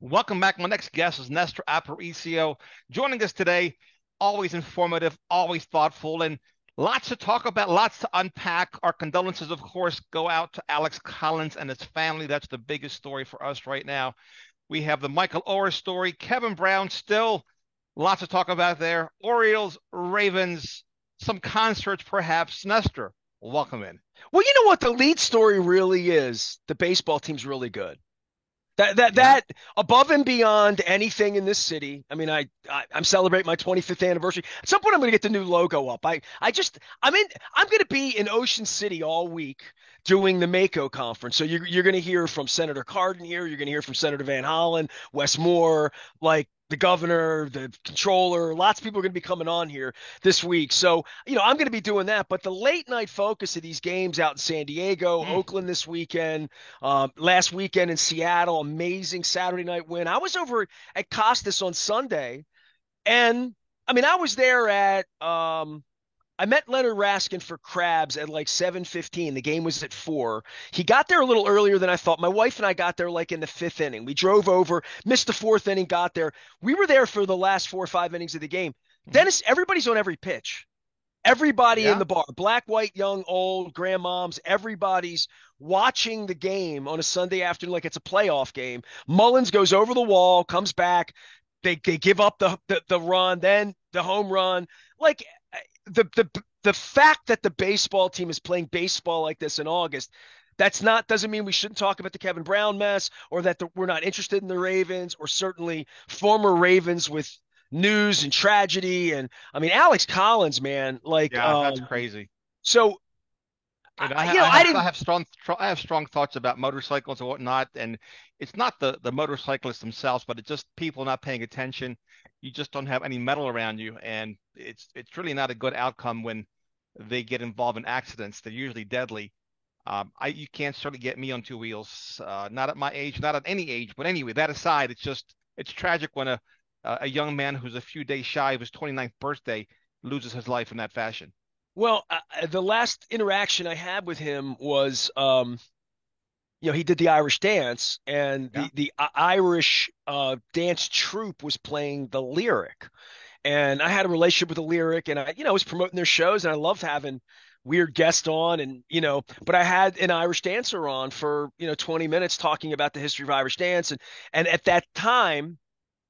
Welcome back. My next guest is Nestor Aparicio. Joining us today, always informative, always thoughtful, and lots to talk about, lots to unpack. Our condolences, of course, go out to Alex Collins and his family. That's the biggest story for us right now. We have the Michael Oher story, Kevin Brown still, lots to talk about there. Orioles, Ravens, some concerts perhaps. Nestor, welcome in. Well, you know what the lead story really is? The baseball team's really good. That that Yeah. that above and beyond anything in this city. I mean, I'm celebrating my 25th anniversary. At some point, I'm going to get the new logo up. I'm going to be in Ocean City all week doing the Mako conference. So you're going to hear from Senator Cardin here. You're going to hear from Senator Van Hollen, Wes Moore, like the governor, the controller. Lots of people are going to be coming on here this week. So, I'm going to be doing that. But the late night focus of these games out in San Diego, Mm. Oakland this weekend, last weekend in Seattle, amazing Saturday night win. I was over at Costas on Sunday, and I mean, I was there at I met Leonard Raskin for crabs at like 7:15. The game was at 4. He got there a little earlier than I thought. My wife and I got there like in the 5th inning. We drove over, missed the 4th inning, got there. We were there for the last 4 or 5 innings of the game. Mhm. Dennis, everybody's on every pitch. Everybody in Yeah. the bar, black, white, young, old, grandmoms, everybody's watching the game on a Sunday afternoon like it's a playoff game. Mullins goes over the wall, comes back. They give up the run, then the home run. Like the fact that the baseball team is playing baseball like this in August, that's not doesn't mean we shouldn't talk about the Kevin Brown mess or that we're not interested in the Ravens or certainly former Ravens with news and tragedy. And I mean, Alex Collins, man, like, Yeah, that's crazy. so And I I didn't. have I have strong thoughts about motorcycles and whatnot. And it's not the motorcyclists themselves, but it's just people not paying attention. You just don't have any metal around you, and it's really not a good outcome when they get involved in accidents. They're usually deadly. I You can't certainly get me on two wheels, not at my age, not at any age. But anyway, that aside, it's tragic when a young man who's a few days shy of his 29th birthday loses his life in that fashion. Well, the last interaction I had with him was, he did the Irish dance, and Yeah. the Irish dance troupe was playing the Lyric, and I had a relationship with the Lyric, and I was promoting their shows, and I loved having weird guests on, and but I had an Irish dancer on for 20 minutes talking about the history of Irish dance, and at that time.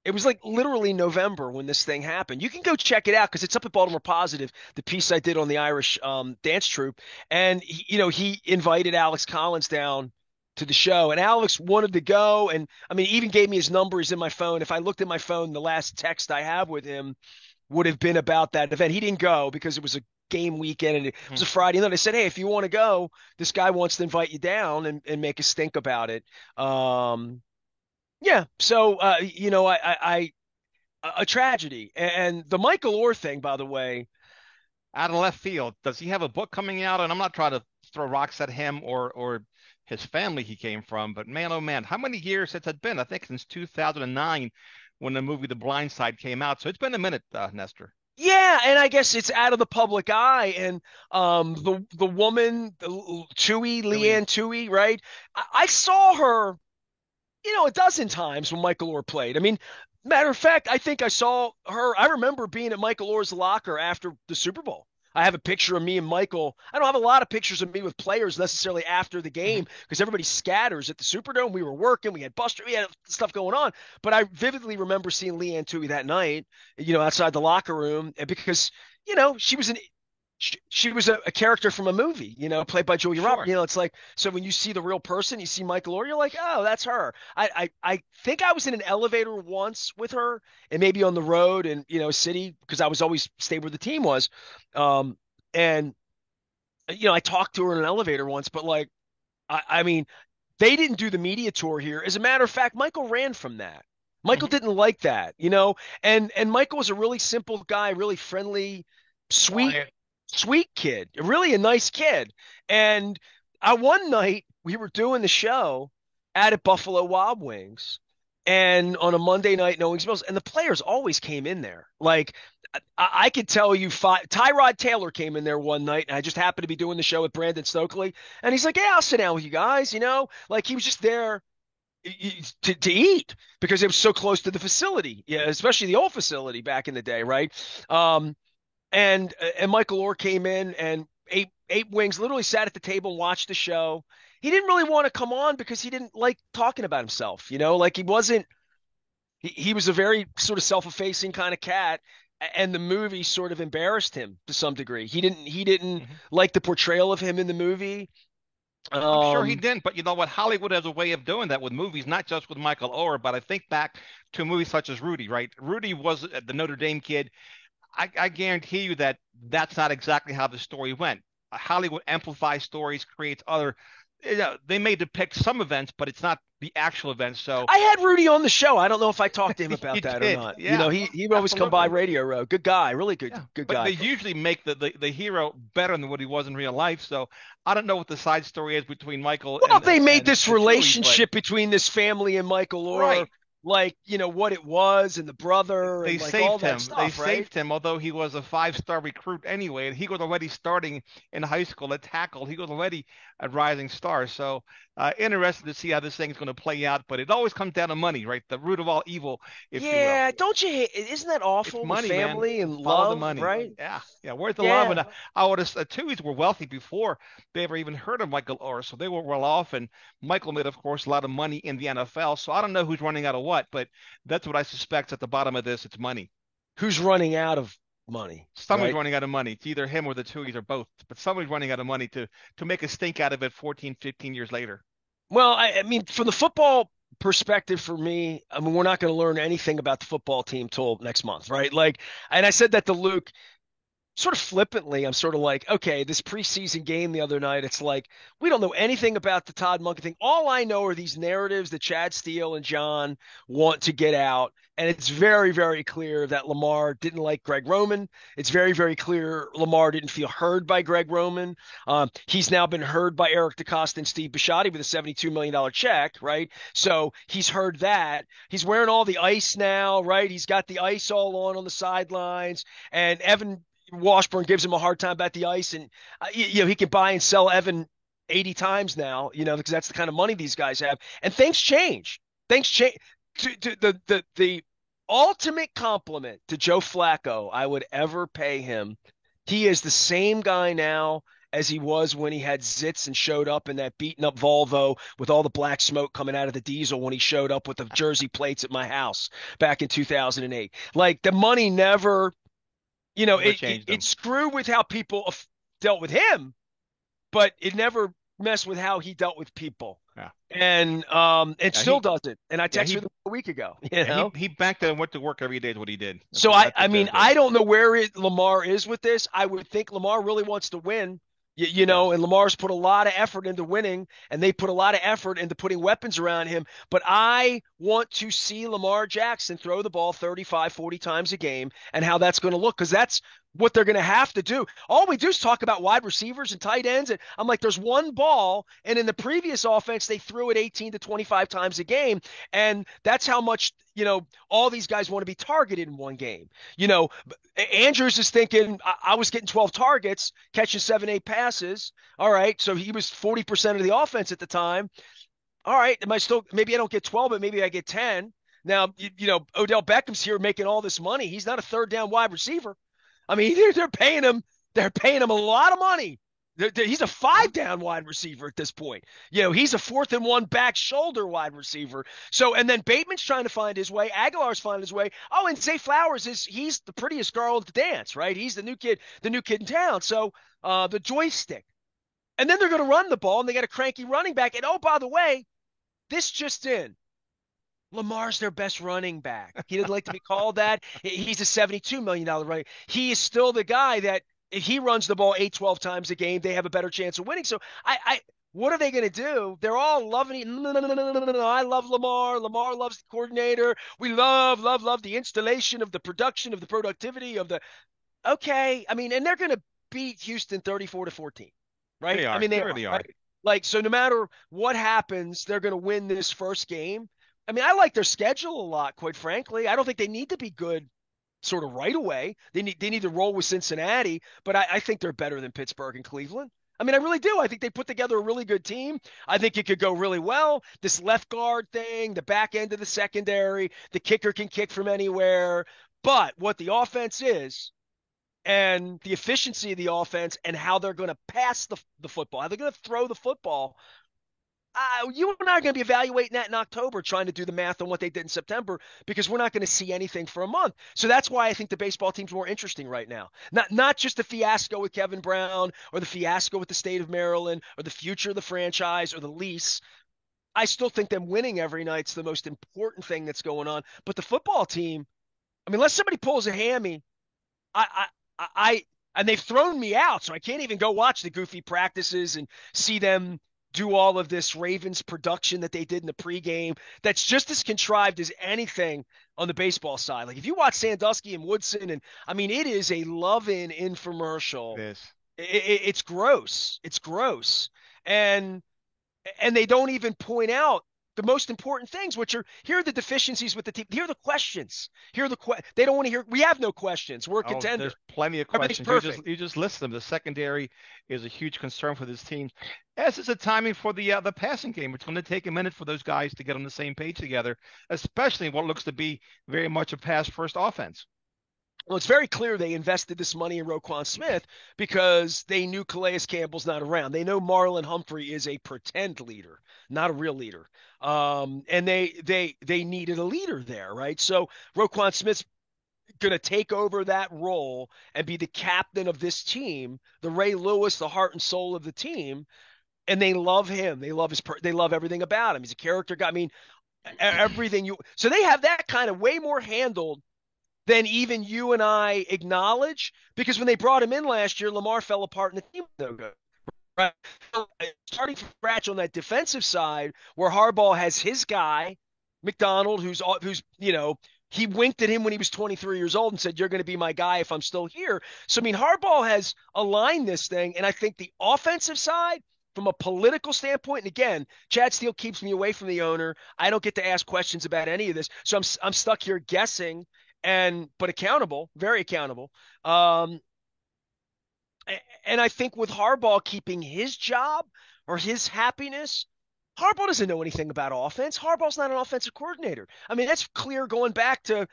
It was like literally November when this thing happened. You can go check it out because it's up at Baltimore Positive, the piece I did on the Irish dance troupe. And he invited Alex Collins down to the show, and Alex wanted to go. And I mean, he even gave me his number. He's in my phone. If I looked at my phone, the last text I have with him would have been about that event. He didn't go because it was a game weekend and it was Mhm. a Friday. And then I said, hey, if you want to go, this guy wants to invite you down and make a stink about it. Yeah. So, a tragedy. And the Michael Orr thing, by the way, Out of left field, does he have a book coming out? And I'm not trying to throw rocks at him or his family he came from, but man, oh man, how many years has it been? I think since 2009 when the movie The Blind Side came out. So it's been a minute, Nestor. yeah, and I guess it's out of the public eye. And the woman, Tui, Really? Leanne Tui, right? I saw her, a dozen times when Michael Orr played. I mean, matter of fact, I think I saw her. I remember being at Michael Orr's locker after the Super Bowl. I have a picture of me and Michael. I don't have a lot of pictures of me with players necessarily after the Hmm. game because everybody scatters at the Superdome. We were working, we had Buster, we had stuff going on. But I vividly remember seeing Leanne Tui that night, outside the locker room, and because she was she was a character from a movie, played by Julia Roberts. Sure. It's like, so when you see the real person, you see Michael Orr, you're like, oh, that's her. I think I was in an elevator once with her, and maybe on the road and city because I was always stayed where the team was, um, and I talked to her in an elevator once, but like, I mean, they didn't do the media tour here. As a matter of fact, Michael ran from that. Michael Hmm. didn't like that, and Michael was a really simple guy, really friendly, sweet Quiet. sweet kid, really a nice kid. And one night we were doing the show at Buffalo Wild Wings, and on a Monday night, no Wings Mills, and the players always came in there. Like I could tell you, Tyrod Taylor came in there one night, and I just happened to be doing the show with Brandon Stokely, and he's like, "Yeah, I'll sit down with you guys," like he was just there to eat because it was so close to the facility, yeah, especially the old facility back in the day, right? Um, and Michael Orr came in and ate wings, literally sat at the table and watched the show. He didn't really want to come on because he didn't like talking about himself, like he wasn't he was a very sort of self-effacing kind of cat, and the movie sort of embarrassed him to some degree. He didn't Mhm. like the portrayal of him in the movie. I'm sure he Um, didn't, but you know what? Hollywood has a way of doing that with movies, not just with Michael Oher, but I think back to movies such as Rudy, right? Rudy was the Notre Dame kid. I guarantee you that that's not exactly how the story went. Hollywood amplifies stories, creates other. They may depict some events, but it's not the actual events. So I had Rudy on the show. I don't know if I talked to him you about that or did, not. yeah, He'd always come by absolutely. Radio Row. Good guy, really Yeah, good but they guy. usually make the hero better than what he was in real life. So I don't know what the side story is between Michael Well, and they and made and, this and Chewie, but relationship between this family and Michael Orr, right. like, what it was and the brother They and like all saved that him. They stuff, right? saved him, although he was a five-star recruit anyway, and he was already starting in high school at tackle. He was already a rising star. So interested to see how this thing is going to play out. But it always comes down to money, right? The root of all evil, if you will. Yeah, don't you hate, isn't that It's awful with money, man. family and Follow the love, money. right? Yeah, yeah. Where's the love? And Yeah. I would have. Tuies were wealthy before they ever even heard of Michael Orr, so they were well off. And Michael made, of course, a lot of money in the NFL. So I don't know who's running out of what, but that's what I suspect at the bottom of this. It's money. Who's running out of money, Somebody's right? running out of money. It's either him or the Tuies or both, but somebody's running out of money to make a stink out of it 14, 15 years later. Well, I mean, from the football perspective for me, I mean, we're not going to learn anything about the football team till next month, right? Like, and I said that to Luke sort of flippantly. I'm sort of like, okay, this preseason game the other night, it's like we don't know anything about the Todd Monken thing. All I know are these narratives that Chad Steele and John want to get out. And it's very, very clear that Lamar didn't like Greg Roman. It's very, very clear Lamar didn't feel heard by Greg Roman. He's now been heard by Eric DeCosta and Steve Bisciotti with a $72 million check, right? So he's heard that. He's wearing all the ice now, right? He's got the ice all on the sidelines. And Evan Washburn gives him a hard time about the ice, and he can buy and sell Evan 80 times now, because that's the kind of money these guys have. And things change. Things change. To the ultimate compliment to Joe Flacco I would ever pay him. He is the same guy now as he was when he had zits and showed up in that beaten up Volvo with all the black smoke coming out of the diesel when he showed up with the jersey plates at my house back in 2008. Like the money never Never it changed it them. screwed with how people dealt with him, but it never messed with how he dealt with people. Yeah, And it yeah. still doesn't. And I Yeah, texted he, him a week ago, yeah, he banked it and went to work every day. Is what he did. So That's I what mean, Joe did. I don't know where Lamar is with this. I would think Lamar really wants to win. Yes. And Lamar's put a lot of effort into winning, and they put a lot of effort into putting weapons around him. But I want to see Lamar Jackson throw the ball 35, 40 times a game and how that's going to look, because that's what they're going to have to do. All we do is talk about wide receivers and tight ends. And I'm like, there's one ball. And in the previous offense, they threw it 18 to 25 times a game. And that's how much, all these guys want to be targeted in one game. You know, Andrews is thinking, I was getting 12 targets, catching 7, 8 passes. All right. So he was 40% of the offense at the time. All right. Maybe I don't get 12, but maybe I get 10. Now, Odell Beckham's here making all this money. He's not a third down wide receiver. I mean, they're paying him. They're paying him a lot of money. He's a 5 down wide receiver at this point. He's a 4th-and-1 back shoulder wide receiver. So, and then Bateman's trying to find his way. Aguilar's finding his way. Oh, and Zay Flowers he's the prettiest girl at the dance, right? He's the new kid in town. So, the joystick. And then they're going to run the ball, and they got a cranky running back. And oh, by the way, this just in. Lamar's their best running back. He didn't like to be called that. He's a $72 million running. He is still the guy that if he runs the ball 8, 12 times a game, they have a better chance of winning. So what are they going to do? They're all loving it. No, no, no, no, no, no, no. I love Lamar. Lamar loves the coordinator. We love, love, love the installation of the production of the productivity of the. Okay. I mean, and they're going to beat Houston 34-14, right? They I are. mean, They they are, really are. right? Like, so no matter what happens, they're going to win this first game. I mean, I like their schedule a lot, quite frankly. I don't think they need to be good sort of right away. They need to roll with Cincinnati, but I think they're better than Pittsburgh and Cleveland. I mean, I really do. I think they put together a really good team. I think it could go really well. This left guard thing, the back end of the secondary, the kicker can kick from anywhere. But what the offense is, and the efficiency of the offense, and how they're going to pass the football, how they're going to throw the football, you and I are going to be evaluating that in October, trying to do the math on what they did in September, because we're not going to see anything for a month. So that's why I think the baseball team's more interesting right now. Not just the fiasco with Kevin Brown, or the fiasco with the state of Maryland, or the future of the franchise, or the lease. I still think them winning every night's the most important thing that's going on. But the football team, I mean, unless somebody pulls a hammy, I and they've thrown me out, so I can't even go watch the goofy practices and see them do all of this Ravens production that they did in the pregame. That's just as contrived as anything on the baseball side. Like if you watch Sandusky and Woodson, and I mean, it is a love-in infomercial. It is. It's gross. It's gross, and they don't even point out the most important things, which are, here are the deficiencies with the team. Here are the questions. Here are they don't want to hear. We have no questions. We're a contender. There's plenty of questions. You just list them. The secondary is a huge concern for this team, as is the timing for the passing game. It's going to take a minute for those guys to get on the same page together, especially what looks to be very much a pass-first offense. Well, it's very clear they invested this money in Roquan Smith because they knew Calais Campbell's not around. They know Marlon Humphrey is a pretend leader, not a real leader. And they needed a leader there, right? So Roquan Smith's going to take over that role and be the captain of this team, the Ray Lewis, the heart and soul of the team. And they love him. They love they love everything about him. He's a character guy. I mean, everything so they have that kind of way more handled than even you and I acknowledge, because when they brought him in last year, Lamar fell apart and the team was no good. Right? Starting from scratch on that defensive side, where Harbaugh has his guy, McDonald, who's he winked at him when he was 23 years old and said, "You're going to be my guy if I'm still here." So I mean, Harbaugh has aligned this thing, and I think the offensive side, from a political standpoint, and again, Chad Steele keeps me away from the owner. I don't get to ask questions about any of this, so I'm stuck here guessing. But accountable, very accountable. And I think with Harbaugh keeping his job or his happiness, Harbaugh doesn't know anything about offense. Harbaugh's not an offensive coordinator. I mean, that's clear going back to,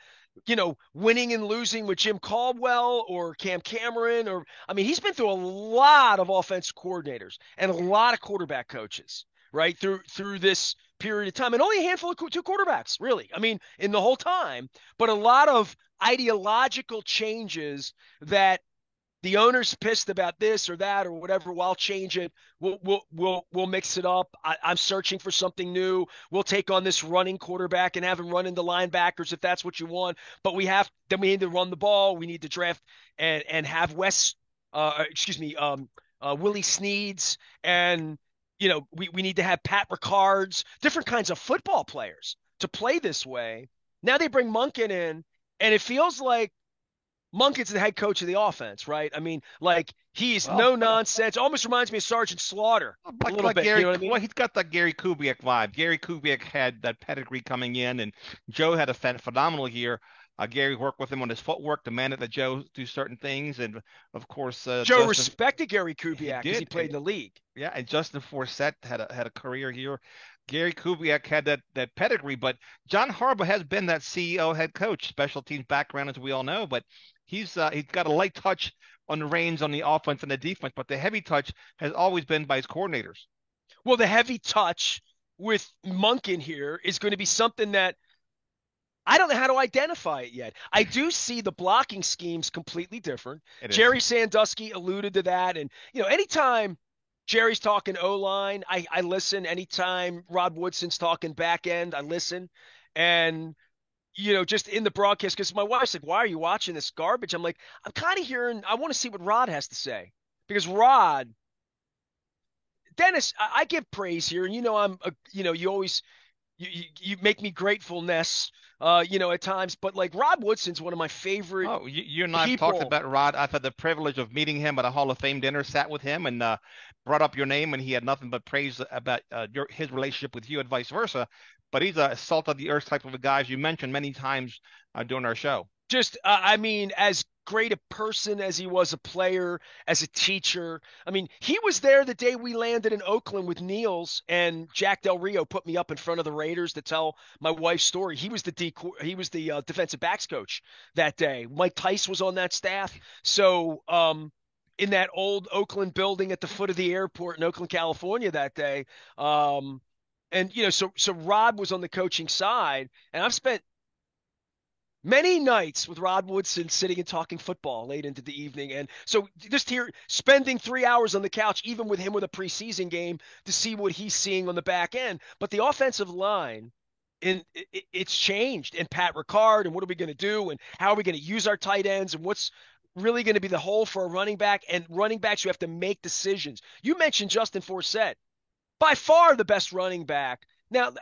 winning and losing with Jim Caldwell or Cam Cameron, I mean, he's been through a lot of offensive coordinators and a lot of quarterback coaches, right? Through this period of time, and only a handful of two quarterbacks, really. I mean, in the whole time, but a lot of ideological changes that the owner's pissed about this or that or whatever. We'll change it. We'll mix it up. I'm searching for something new. We'll take on this running quarterback and have him run into linebackers if that's what you want. But we need to run the ball. We need to draft and have Willie Sneads, and we need to have Pat Ricards, different kinds of football players to play this way. Now they bring Monken in, and it feels like Monken's the head coach of the offense, right? I mean, like, he's no nonsense. Almost reminds me of Sergeant Slaughter a little bit. Gary, you know what I mean? Well, he's got that Gary Kubiak vibe. Gary Kubiak had that pedigree coming in, and Joe had a phenomenal year. Gary worked with him on his footwork, demanded that Joe do certain things, and of course, Joe respected Gary Kubiak because he played in the league. Yeah, and Justin Forsett had a career here. Gary Kubiak had that pedigree, but John Harbaugh has been that CEO, head coach, special teams background, as we all know, but he's got a light touch on the reins on the offense and the defense, but the heavy touch has always been by his coordinators. Well, the heavy touch with Monken here is going to be something that I don't know how to identify it yet. I do see the blocking schemes completely different. Jerry Sandusky alluded to that. And, anytime Jerry's talking O-line, I listen. Anytime Rod Woodson's talking back end, I listen. And, just in the broadcast, because my wife's like, "Why are you watching this garbage?" I'm like, I'm kind of hearing, I want to see what Rod has to say. Because Rod, Dennis, I give praise here. And, you always, you make me gratefulness. At times, but like Rod Woodson's one of my favorite. Oh, you and I have talked about Rod. I've had the privilege of meeting him at a Hall of Fame dinner, sat with him, and brought up your name, and he had nothing but praise about his relationship with you and vice versa. But he's a salt of the earth type of a guy, as you mentioned many times during our show. Just, I mean, as great a person as he was a player, as a teacher. I mean, he was there the day we landed in Oakland with Niels, and Jack Del Rio put me up in front of the Raiders to tell my wife's story. He was the defensive backs coach that day. Mike Tice was on that staff. So, in that old Oakland building at the foot of the airport in Oakland, California that day. And so Rod was on the coaching side, and I've spent many nights with Rod Woodson sitting and talking football late into the evening. And so just here, spending 3 hours on the couch, even with him with a preseason game, to see what he's seeing on the back end. But the offensive line, it's changed. And Pat Ricard, and what are we going to do? And how are we going to use our tight ends? And what's really going to be the hole for a running back? And running backs, you have to make decisions. You mentioned Justin Forsett, by far the best running back. Now,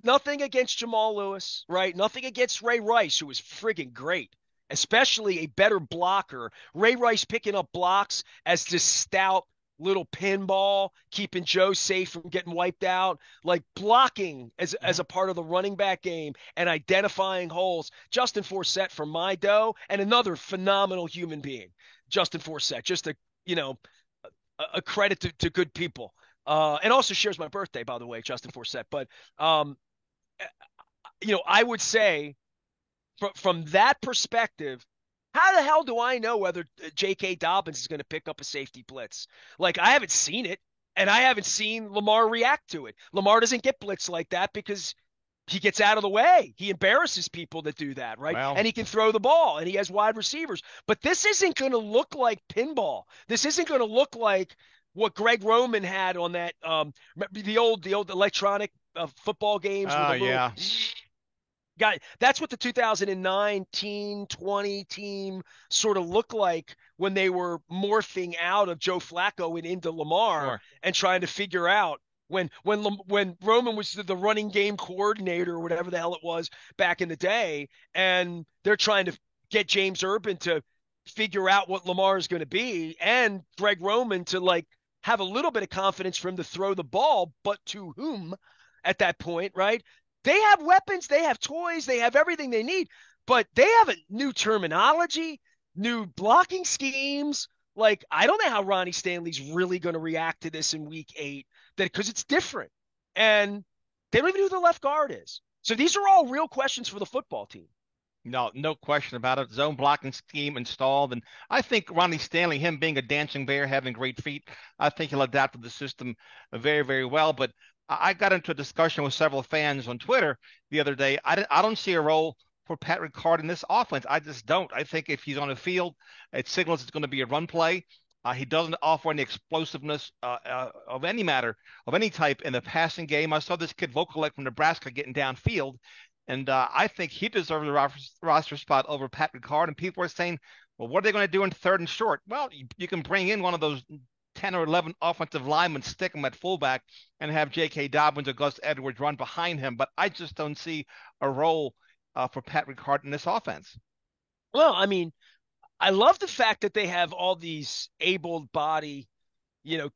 nothing against Jamal Lewis, right? Nothing against Ray Rice, who was friggin' great, especially a better blocker. Ray Rice picking up blocks as this stout little pinball, keeping Joe safe from getting wiped out, like blocking as a part of the running back game and identifying holes. Justin Forsett for my dough, and another phenomenal human being, Justin Forsett. Just a credit to good people. And also shares my birthday, by the way, Justin Forsett. But, I would say from that perspective, how the hell do I know whether J.K. Dobbins is going to pick up a safety blitz? Like, I haven't seen it, and I haven't seen Lamar react to it. Lamar doesn't get blitz like that because he gets out of the way. He embarrasses people that do that, right? Well, And he can throw the ball, and he has wide receivers. But this isn't going to look like pinball. This isn't going to look like what Greg Roman had on that the old electronic football games with oh a little yeah. guy. That's what the 2019 20 team sort of looked like when they were morphing out of Joe Flacco and into Lamar Sure. and trying to figure out when Roman was the running game coordinator or whatever the hell it was back in the day, and they're trying to get James Urban to figure out what Lamar is going to be, and Greg Roman to have a little bit of confidence for him to throw the ball, but to whom at that point, right? They have weapons, they have toys, they have everything they need, but they have a new terminology, new blocking schemes. Like, I don't know how Ronnie Stanley's really going to react to this in week 8, because it's different. And they don't even know who the left guard is. So these are all real questions for the football team. No question about it. Zone blocking scheme installed. And I think Ronnie Stanley, him being a dancing bear, having great feet, I think he'll adapt to the system very, very well. But I got into a discussion with several fans on Twitter the other day. I don't see a role for Pat Ricard in this offense. I just don't. I think if he's on the field, it signals it's going to be a run play. He doesn't offer any explosiveness of any matter, of any type in the passing game. I saw this kid Vokalek from Nebraska getting downfield, and I think he deserves a roster spot over Pat Ricard. And people are saying, well, what are they going to do in third and short? Well, you can bring in one of those 10 or 11 offensive linemen, stick them at fullback, and have J.K. Dobbins or Gus Edwards run behind him. But I just don't see a role for Pat Ricard in this offense. Well, I mean, I love the fact that they have all these able-bodied,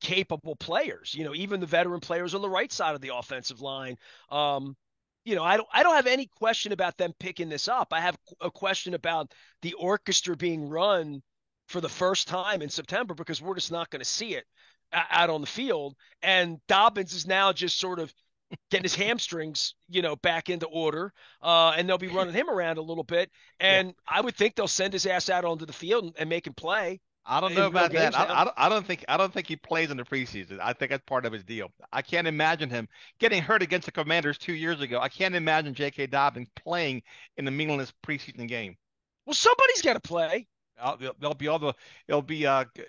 capable players. Even the veteran players on the right side of the offensive line. I don't have any question about them picking this up. I have a question about the orchestra being run for the first time in September, because we're just not going to see it out on the field. And Dobbins is now just sort of getting his hamstrings, back into order, and they'll be running him around a little bit. And I would think they'll send his ass out onto the field and make him play. I don't know about that. I don't think he plays in the preseason. I think that's part of his deal. I can't imagine him getting hurt against the Commanders 2 years ago. I can't imagine J.K. Dobbins playing in a meaningless preseason game. Well, somebody's got to play. It'll be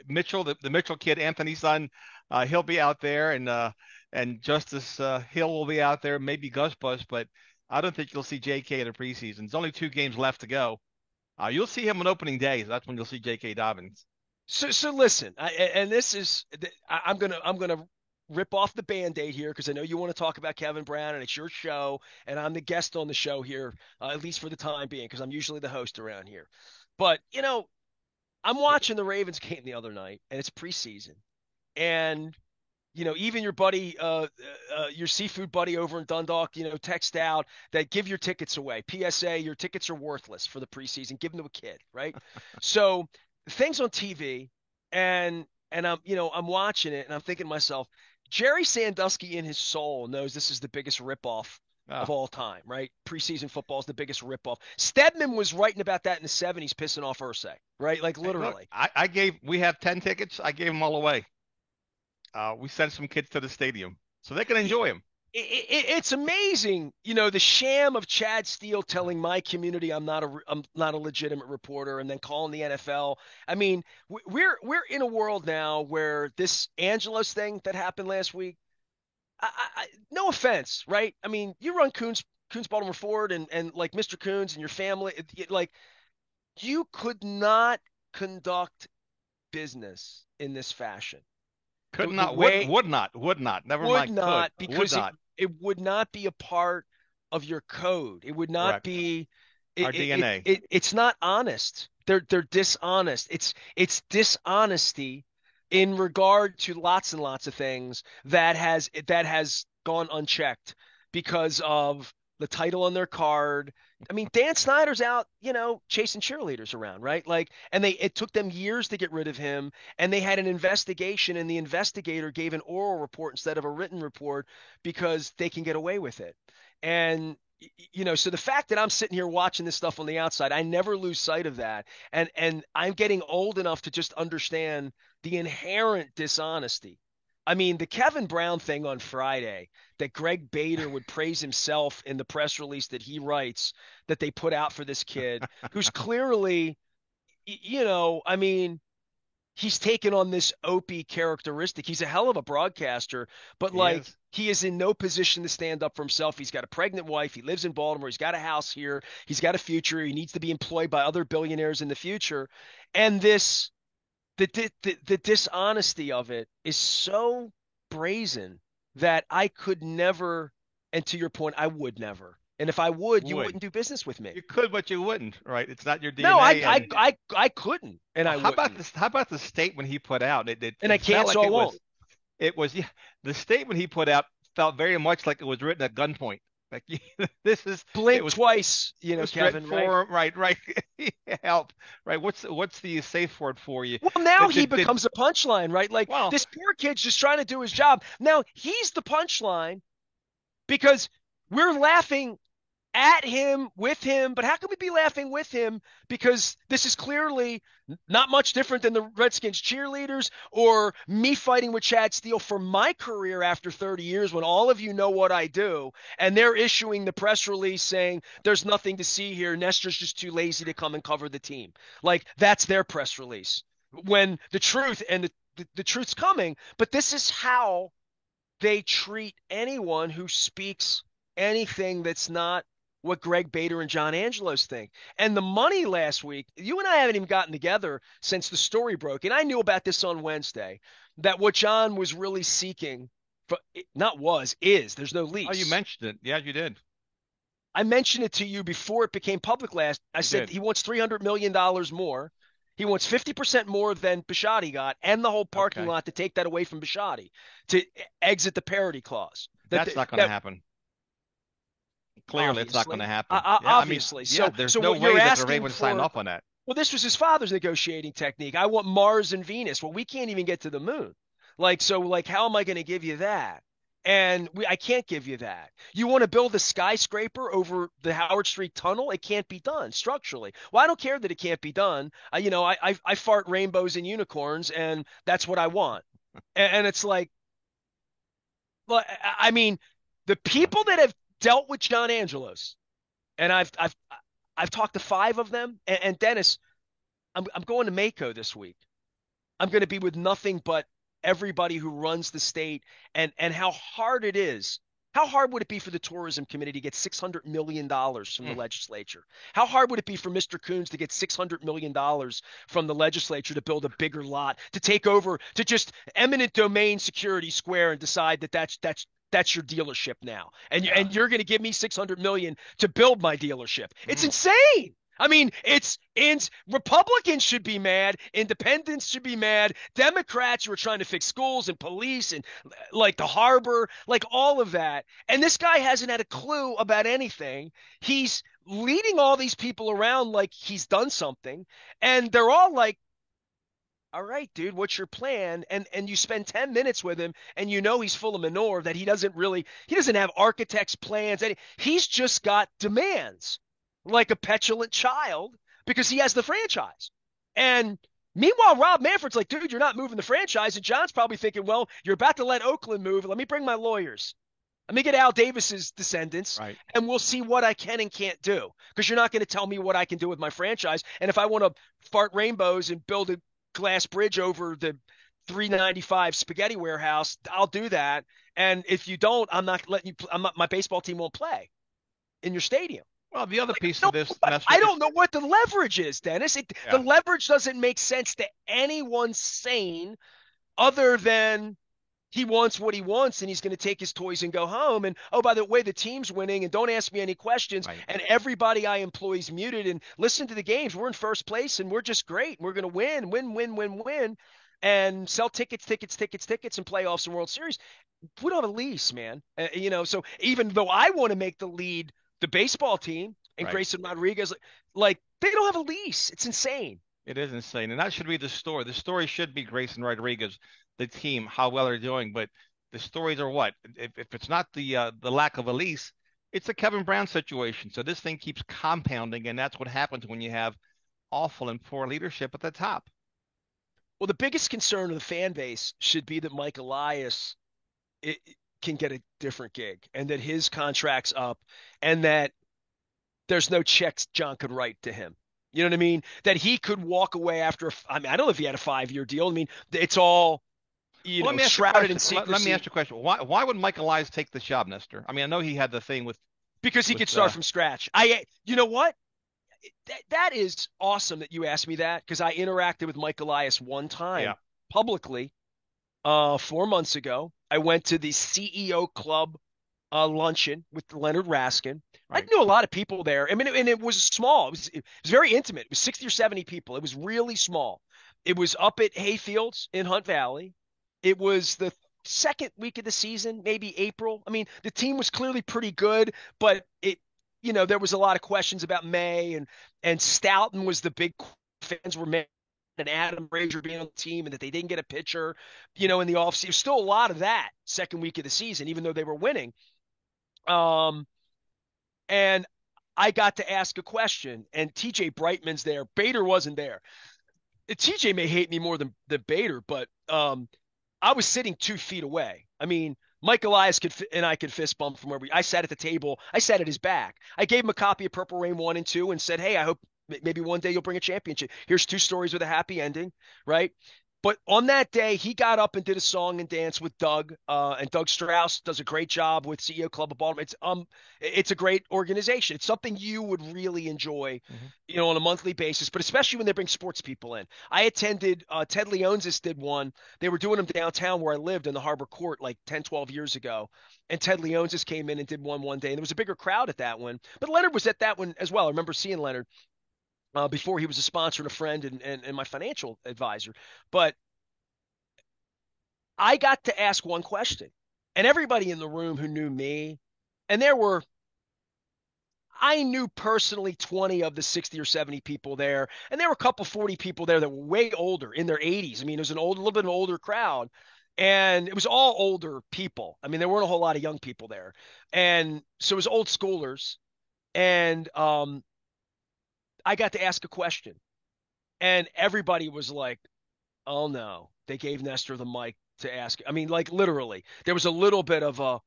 Mitchell, the Mitchell kid, Anthony's son. He'll be out there, and Justice Hill will be out there. Maybe Gus Bus, but I don't think you'll see J.K. in the preseason. There's only 2 games left to go. You'll see him on opening day. So that's when you'll see J.K. Dobbins. So listen, I'm gonna rip off the Band-Aid here, because I know you want to talk about Kevin Brown, and it's your show, and I'm the guest on the show here, at least for the time being, because I'm usually the host around here. But I'm watching the Ravens game the other night, and it's preseason, and even your buddy, your seafood buddy over in Dundalk, text out that give your tickets away. PSA, your tickets are worthless for the preseason. Give them to a kid, right? So things on TV, and I'm watching it, and I'm thinking to myself, Jerry Sandusky in his soul knows this is the biggest ripoff of Oh, all time, right? Preseason football is the biggest ripoff. Stedman was writing about that in the 70s, pissing off Irsay, right? Like hey, look, literally. we have 10 tickets. I gave them all away. We sent some kids to the stadium so they can enjoy them. It's amazing, the sham of Chad Steele telling my community I'm not a legitimate reporter, and then calling the NFL. I mean, we're in a world now where this Angelos thing that happened last week. No offense, right? I mean, you run Coons Baltimore Ford, and like Mr. Coons and your family, like you could not conduct business in this fashion. Could The not, way would not. Never would mind, not, would because it not. it would not be a part of your code. It would not Correct. be. Our DNA. It's not honest. They're dishonest. It's dishonesty in regard to lots and lots of things that has gone unchecked because of the title on their card. I mean, Dan Snyder's out, chasing cheerleaders around, right? Like, and it took them years to get rid of him, and they had an investigation, and the investigator gave an oral report instead of a written report because they can get away with it. And so the fact that I'm sitting here watching this stuff on the outside, I never lose sight of that. And I'm getting old enough to just understand the inherent dishonesty. I mean, the Kevin Brown thing on Friday, that Greg Bader would praise himself in the press release that he writes that they put out for this kid, who's clearly, I mean, he's taken on this Opie characteristic. He's a hell of a broadcaster, but He like is. he is in no position to stand up for himself. He's got a pregnant wife. He lives in Baltimore. He's got a house here. He's got a future. He needs to be employed by other billionaires in the future. And the dishonesty of it is so brazen that I could never, and to your point, I would never. And if I would, you Would. wouldn't do business with me. You could, but you wouldn't, right? It's not your No, I DNA. I And I I couldn't, and I how about wouldn't, this? How about the statement he put out? and I It felt can't, like so I won't. yeah, the statement he put out felt very much like it was written at gunpoint. Like this is it Blink was twice, it was written Kevin, right? for him, right. Help, right. What's the safe word for you? Well, now he Did becomes a punchline, right? Like well, this poor kid's just trying to do his job. Now he's the punchline because we're laughing at him, with him, but how can we be laughing with him? Because this is clearly not much different than the Redskins cheerleaders or me fighting with Chad Steele for my career after 30 years when all of you know what I do. And they're issuing the press release saying there's nothing to see here. Nestor's just too lazy to come and cover the team. Like that's their press release. When the truth and the truth's coming, but this is how they treat anyone who speaks anything that's not what Greg Bader and John Angelos think. And the money last week, you and I haven't even gotten together since the story broke. And I knew about this on Wednesday, that what John was really seeking, for, not was, is, there's no oh, you lease. mentioned it. Yeah, you did. I mentioned it to you before it became public last. I You said did. he wants $300 million more. He wants 50% more than Bisciotti got and the whole parking Okay, lot to take that away from Bisciotti to exit the parity clause. that's not going to happen. Clearly, it's not going Obviously. to happen. Yeah, I mean, Obviously. yeah, So, there's so no what you're way that the asking Ravens signed for, off on that. well, this was his father's negotiating technique. I want Mars and Venus. Well, we can't even get to the moon. Like, how am I going to give you that? And I can't give you that. You want to build a skyscraper over the Howard Street Tunnel? It can't be done structurally. Well, I don't care that it can't be done. I fart rainbows and unicorns, and that's what I want. And it's like, well, I mean, the people that have dealt with John Angelos, and I've talked to five of them. And Dennis, I'm going to Mako this week. I'm going to be with nothing but everybody who runs the state, and how hard it is. How hard would it be for the tourism committee to get $600 million from the Mm. legislature? How hard would it be for Mr. Coons to get $600 million from the legislature to build a bigger lot, to take over, to just eminent domain security square and decide that that's your dealership now, and Yeah. you're going to give me $600 million to build my dealership? It's Mm. insane. I mean, Republicans should be mad, independents should be mad, Democrats who are trying to fix schools and police and like the harbor, like all of that. And this guy hasn't had a clue about anything. He's leading all these people around like he's done something, and they're all like, all right, dude, what's your plan? And you spend 10 minutes with him and you know he's full of manure, that he doesn't have architect's plans, and he's just got demands like a petulant child because he has the franchise. And meanwhile, Rob Manfred's like, dude, you're not moving the franchise. And John's probably thinking, well, you're about to let Oakland move. Let me bring my lawyers. Let me get Al Davis's descendants, Right. and we'll see what I can and can't do. Because you're not going to tell me what I can do with my franchise. And if I want to fart rainbows and build a glass bridge over the 395 spaghetti warehouse, I'll do that. And if you don't, I'm not letting you. My baseball team won't play in your stadium. Well, the other Like, piece no, of this, I Nestor, is don't know what the leverage is, Dennis. The yeah. leverage doesn't make sense to anyone sane, other than he wants what he wants and he's going to take his toys and go home. And oh, by the way, the team's winning and don't ask me any questions. Right. And everybody I employ is muted and listen to the games. We're in first place and we're just great. We're going to win, and sell tickets, and playoffs and World Series. We don't have a lease, man. So even though I want to make the lead, the baseball team and Right. Grayson Rodriguez, like they don't have a lease. It's insane. It is insane, and that should be the story. The story should be Grayson Rodriguez, the team, how well they're doing. But the stories are what? If it's not the lack of a lease, it's a Kevin Brown situation. So this thing keeps compounding, and that's what happens when you have awful and poor leadership at the top. Well, the biggest concern of the fan base should be that Mike Elias it, can get a different gig and that his contract's up and that there's no checks John could write to him. You know what I mean? That he could walk away after, I mean, I don't know if he had a 5-year deal. I mean, it's all, Well, let me ask you a shrouded in question. Let me secrecy ask you a question. Why would Mike Elias take this job, Nestor? I mean, I know he had the thing because he with could start from scratch. You know what? That is awesome that you asked me that because I interacted with Mike Elias one time yeah, publicly 4 months ago. I went to the CEO Club luncheon with Leonard Raskin. I right. knew a lot of people there. I mean, and it was small. It was very intimate. It was 60 or 70 people. It was really small. It was up at Hayfields in Hunt Valley. It was the second week of the season, maybe April. I mean, the team was clearly pretty good, but there was a lot of questions about May and Stoughton was the big fans were mad and Adam Frazier being on the team and that they didn't get a pitcher, in the offseason. There's still a lot of that second week of the season, even though they were winning. And I got to ask a question, and TJ Brightman's there. Bader wasn't there. TJ may hate me more than Bader, but I was sitting 2 feet away. I mean, Mike Elias and I could fist bump from where I sat at the table. I sat at his back. I gave him a copy of Purple Rain 1 and 2 and said, hey, I hope maybe one day you'll bring a championship. Here's 2 stories with a happy ending, right? But on that day, he got up and did a song and dance with Doug, and Doug Strauss does a great job with CEO Club of Baltimore. It's a great organization. It's something you would really enjoy, Hmm. on a monthly basis, but especially when they bring sports people in. I attended, Ted Leonsis did one. They were doing them downtown where I lived in the Harbor Court like 10, 12 years ago. And Ted Leonsis came in and did one day. And there was a bigger crowd at that one. But Leonard was at that one as well. I remember seeing Leonard before he was a sponsor and a friend and my financial advisor. But I got to ask one question, and everybody in the room who knew me, and I knew personally 20 of the 60 or 70 people there, and there were a couple 40 people there that were way older, in their 80s. I mean, it was a little bit of an older crowd, and it was all older people. I mean, there weren't a whole lot of young people there, and so it was old schoolers, and I got to ask a question, and everybody was like, "Oh no!" They gave Nestor the mic to ask. I mean, like literally, there was a little bit of a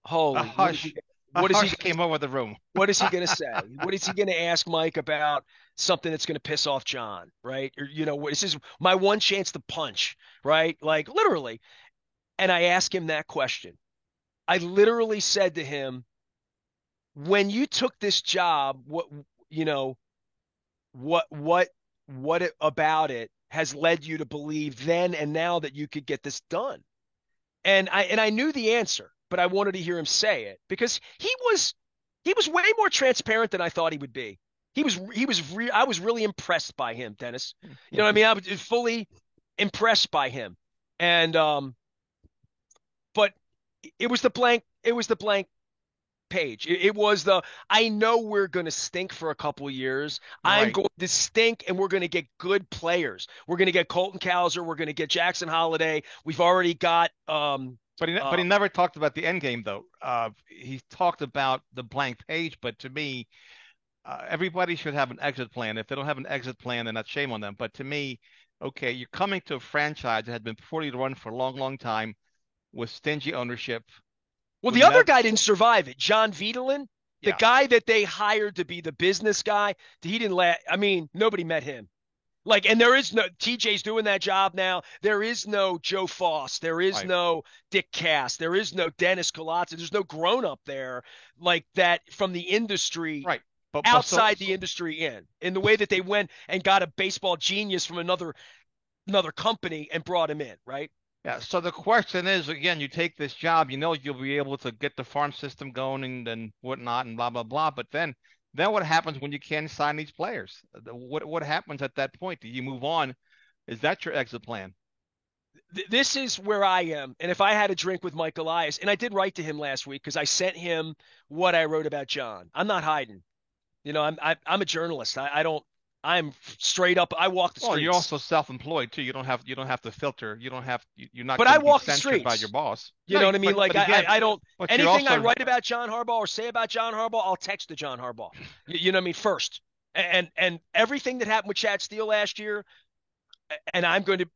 A holy. hush, a What is he? hush came over the room. What is he going to say? What is he going to ask Mike about something that's going to piss off John, right? Or this is my one chance to punch, right? Like literally. And I asked him that question. I literally said to him, "When you took this job, about it has led you to believe then and now that you could get this done?" And I knew the answer, but I wanted to hear him say it because he was way more transparent than I thought he would be. I was really impressed by him, Dennis. You know what I Mhm. mean? I was fully impressed by him. And but it was the blank page. It was the I know we're going to stink for a couple years. I'm Right. going to stink and we're going to get good players. We're going to get Colton Cowser, we're going to get Jackson Holiday. We've already got But he never talked about the end game though. He talked about the blank page, but to me, everybody should have an exit plan. If they don't have an exit plan, then that's shame on them. But to me, okay, you're coming to a franchise that had been poorly run for a long, long time with stingy ownership, well, with the other Nev. guy didn't survive it. John Vitelin, the Yeah, guy that they hired to be the business guy, he didn't let I mean, nobody met him. Like, and there is no TJ's doing that job now. There is no Joe Foss. There is right, no Dick Cass. There is no Dennis Colazzi. There's no grown up there like that from the industry, right. But outside the industry in the way that they went and got a baseball genius from another company and brought him in, right? yeah. So the question is, again, you take this job, you know you'll be able to get the farm system going and whatnot and blah blah blah. But then what happens when you can't sign these players? What happens at that point? Do you move on? Is that your exit plan? This is where I am. And if I had a drink with Mike Elias, and I did write to him last week because I sent him what I wrote about John. I'm not hiding. You know, I'm a journalist. I don't. I'm straight up. I walk the Well, you're streets. also self-employed too. You don't have to filter. You don't have you're not But going I to be walk the censored by your streets. boss. You No, know what I mean? Like but again, I don't but you're anything I also write about John Harbaugh or say about John Harbaugh, I'll text to John Harbaugh. You know what I mean? First. And everything that happened with Chad Steele last year, and I'm going to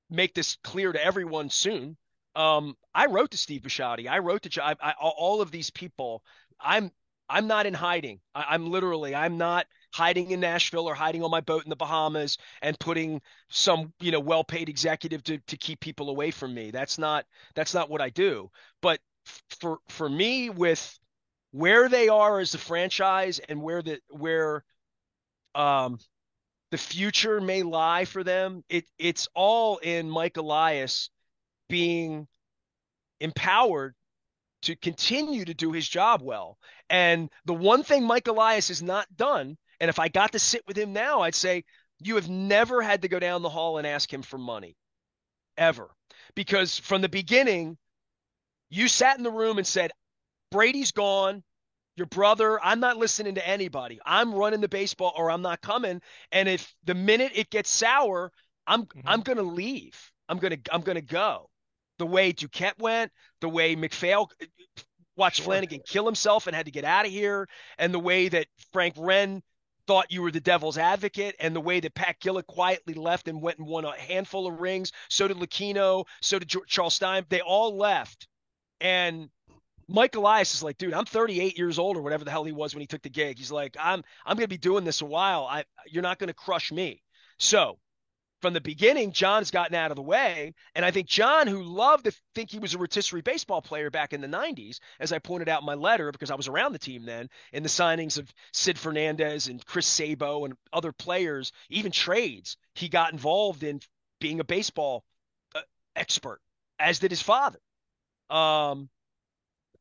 make this clear to everyone soon. I wrote to Steve Bisciotti. I wrote to all of these people. I'm I'm not in hiding. I'm not hiding in Nashville or hiding on my boat in the Bahamas and putting some well-paid executive to keep people away from me. That's not what I do. But for me, with where they are as a franchise and where um the future may lie for them, it's all in Mike Elias being empowered to continue to do his job well. And the one thing Mike Elias has not done, and if I got to sit with him now, I'd say you have never had to go down the hall and ask him for money, ever. Because from the beginning, you sat in the room and said, Brady's gone. Your brother, I'm not listening to anybody. I'm running the baseball or I'm not coming. And if the minute it gets sour, I'm Mhm. gonna leave. I'm gonna go. The way Duquette went, the way McPhail watched Sure. Flanagan kill himself and had to get out of here, and the way that Frank Wren thought you were the devil's advocate, and the way that Pat Gillett quietly left and went and won a handful of rings. So did Lucchino, so did Charles Stein. They all left. And Mike Elias is like, dude, I'm 38 years old or whatever the hell he was when he took the gig. He's like, I'm going to be doing this a while. You're not going to crush me. So from the beginning, John's gotten out of the way. And I think John, who loved to think he was a rotisserie baseball player back in the 90s, as I pointed out in my letter, because I was around the team then, in the signings of Sid Fernandez and Chris Sabo and other players, even trades, he got involved in being a baseball uh, expert, as did his father. Um,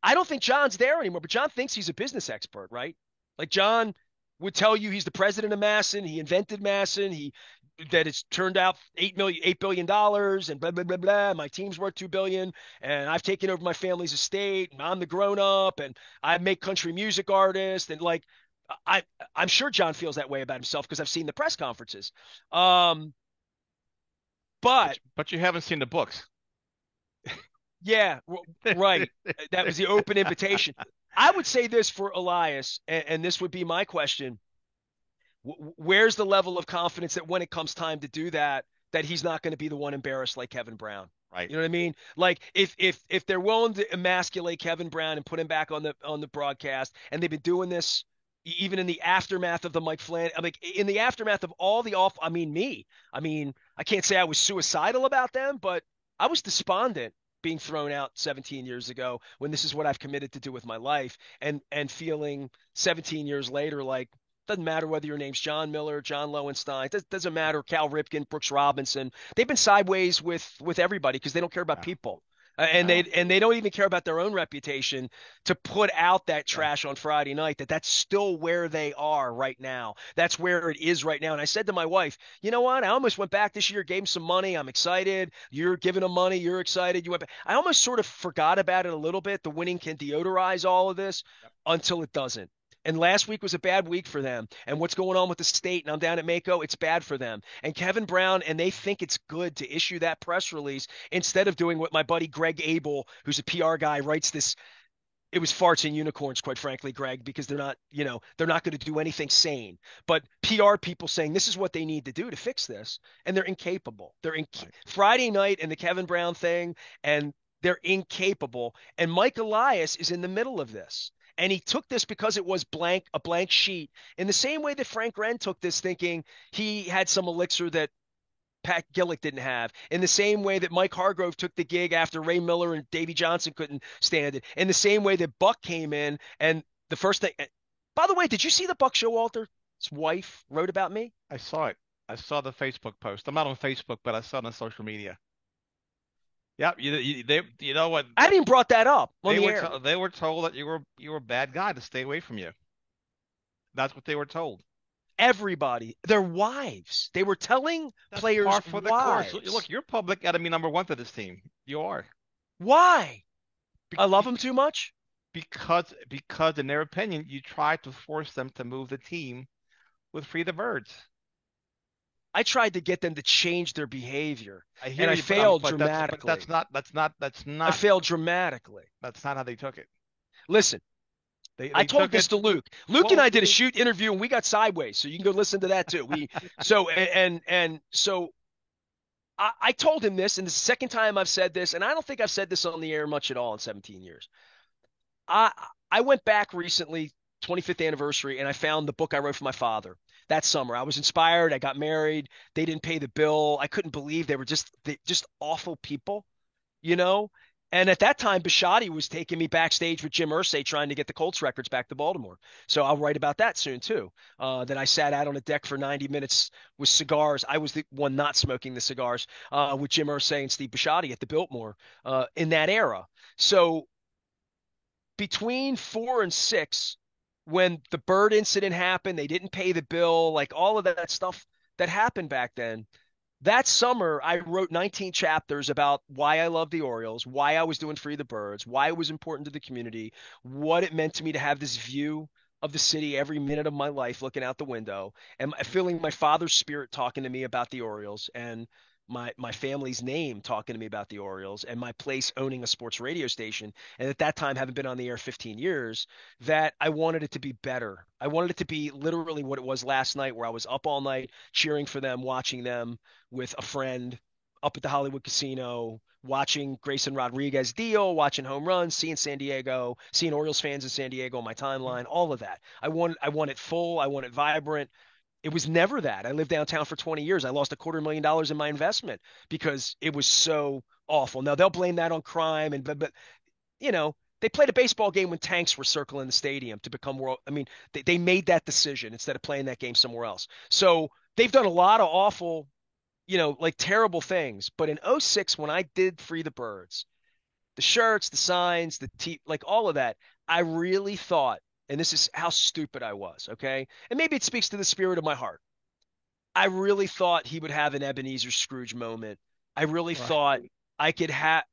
I don't think John's there anymore, but John thinks he's a business expert, right? Like John would tell you he's the president of Masson. He invented Masson. That it's turned out $8 billion and blah blah blah blah. My team's worth $2 billion, and I've taken over my family's estate, and I'm the grown up, and I make country music artists, and like I I'm sure John feels that way about himself because I've seen the press conferences. Um, but But you haven't seen the books. yeah, right. That was the open invitation. I would say this for Elias, and this would be my question. Where's the level of confidence that when it comes time to do that, that he's not going to be the one embarrassed like Kevin Brown? Right. You know what I mean? Like if they're willing to emasculate Kevin Brown and put him back on the broadcast, and they've been doing this even in the aftermath of the Mike Flan, I mean, in the aftermath of all the off, I mean, I can't say I was suicidal about them, but I was despondent being thrown out 17 years ago when this is what I've committed to do with my life, and feeling 17 years later like doesn't matter whether your name's John Miller, John Lowenstein, doesn't matter Cal Ripken, Brooks Robinson. They've been sideways with everybody because they don't care about Yeah. people. And Well, they don't even care about their own reputation to put out that yeah. trash on Friday night. That's still where they are right now. That's where it is right now. And I said to my wife, you know what? I almost went back this year, gave them some money. I'm excited. You're giving them money. You're excited. You went back. I almost sort of forgot about it a little bit. The winning can deodorize all of this until it doesn't. And last week was a bad week for them. And what's going on with the state, and I'm down at Mako, it's bad for them. And Kevin Brown, and they think it's good to issue that press release instead of doing what my buddy Greg Abel, who's a PR guy, writes this. It was farts and unicorns, quite frankly, Greg, because they're not going to do anything sane. But PR people saying this is what they need to do to fix this, and they're incapable. Right. Friday night and the Kevin Brown thing, and they're incapable. And Mike Elias is in the middle of this. And he took this because it was a blank sheet, in the same way that Frank Wren took this thinking he had some elixir that Pat Gillick didn't have. In the same way that Mike Hargrove took the gig after Ray Miller and Davey Johnson couldn't stand it. In the same way that Buck came in and the first thing. By the way, did you see the Buck Showalter's wife wrote about me? I saw it. I saw the Facebook post. I'm not on Facebook, but I saw it on social media. Yeah, you know what? I hadn't even brought that up on They the were air. they were told that you were a bad guy to stay away from you. That's what they were told. Everybody, their wives. They were telling That's players' par for the course. wives. Look, you're public enemy number one to this team. You are. Why? Be- I love be- them too much. because in their opinion, you tried to force them to move the team with Free the Birds. I tried to get them to change their behavior, I and hear I you, failed but dramatically. I not failed dramatically. that's not how they took it. Listen, I They told took it. this to Luke. Luke and Well, I did a shoot interview and we got sideways, so you can go listen to that too. I told him this, and this is the second time I've said this, and I don't think I've said this on the air much at all in 17 years. I I went back recently, 25th anniversary, and I found the book I wrote for my father that summer. I was inspired. I got married. They didn't pay the bill. I couldn't believe they just awful people, you know. And at that time, Bisciotti was taking me backstage with Jim Irsay trying to get the Colts records back to Baltimore. So I'll write about that soon too. That I sat out on a deck for 90 minutes with cigars. I was the one not smoking the cigars with Jim Irsay and Steve Bisciotti at the Biltmore in that era. So between 4 and 6, when the Bird incident happened, they didn't pay the bill, like all of that stuff that happened back then. That summer, I wrote 19 chapters about why I love the Orioles, why I was doing Free the Birds, why it was important to the community, what it meant to me to have this view of the city every minute of my life looking out the window, and feeling my father's spirit talking to me about the Orioles, and my family's name talking to me about the Orioles, and my place owning a sports radio station, and at that time having been on the air 15 years, that I wanted it to be better. I wanted it to be literally what it was last night, where I was up all night cheering for them, watching them with a friend up at the Hollywood Casino, watching Grayson Rodriguez deal, watching home runs, seeing San Diego, seeing Orioles fans in San Diego on my timeline, all of that. I want it full, I want it vibrant. It was never that. I lived downtown for 20 years. I lost $250,000 in my investment because it was so awful. Now they'll blame that on crime, and but you know, they played a baseball game when tanks were circling the stadium to become world. I mean, they made that decision instead of playing that game somewhere else. So they've done a lot of awful, like terrible things. But in '06, when I did Free the Birds, the shirts, the signs, like all of that, I really thought, and this is how stupid I was, okay? And maybe it speaks to the spirit of my heart. I really thought he would have an Ebenezer Scrooge moment. I really Right. thought I could have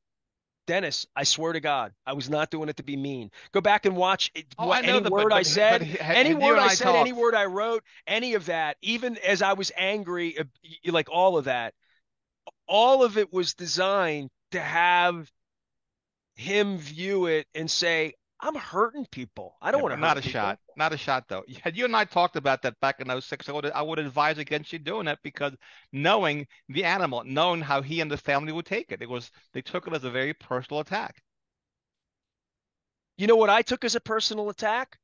Dennis, I swear to God, I was not doing it to be mean. Go back and watch Oh, I know any that, word I said, any had you word and I I said, any talked. word I wrote, any of that, even as I was angry, like all of that, all of it was designed to have him view it and say, I'm hurting people. I don't Yeah, want to but not hurt a people. shot. Not a shot though. Had you and I talked about that back in '06, I would advise against you doing that because knowing the animal, knowing how he and the family would take it, they took it as a very personal attack. You know what I took as a personal attack?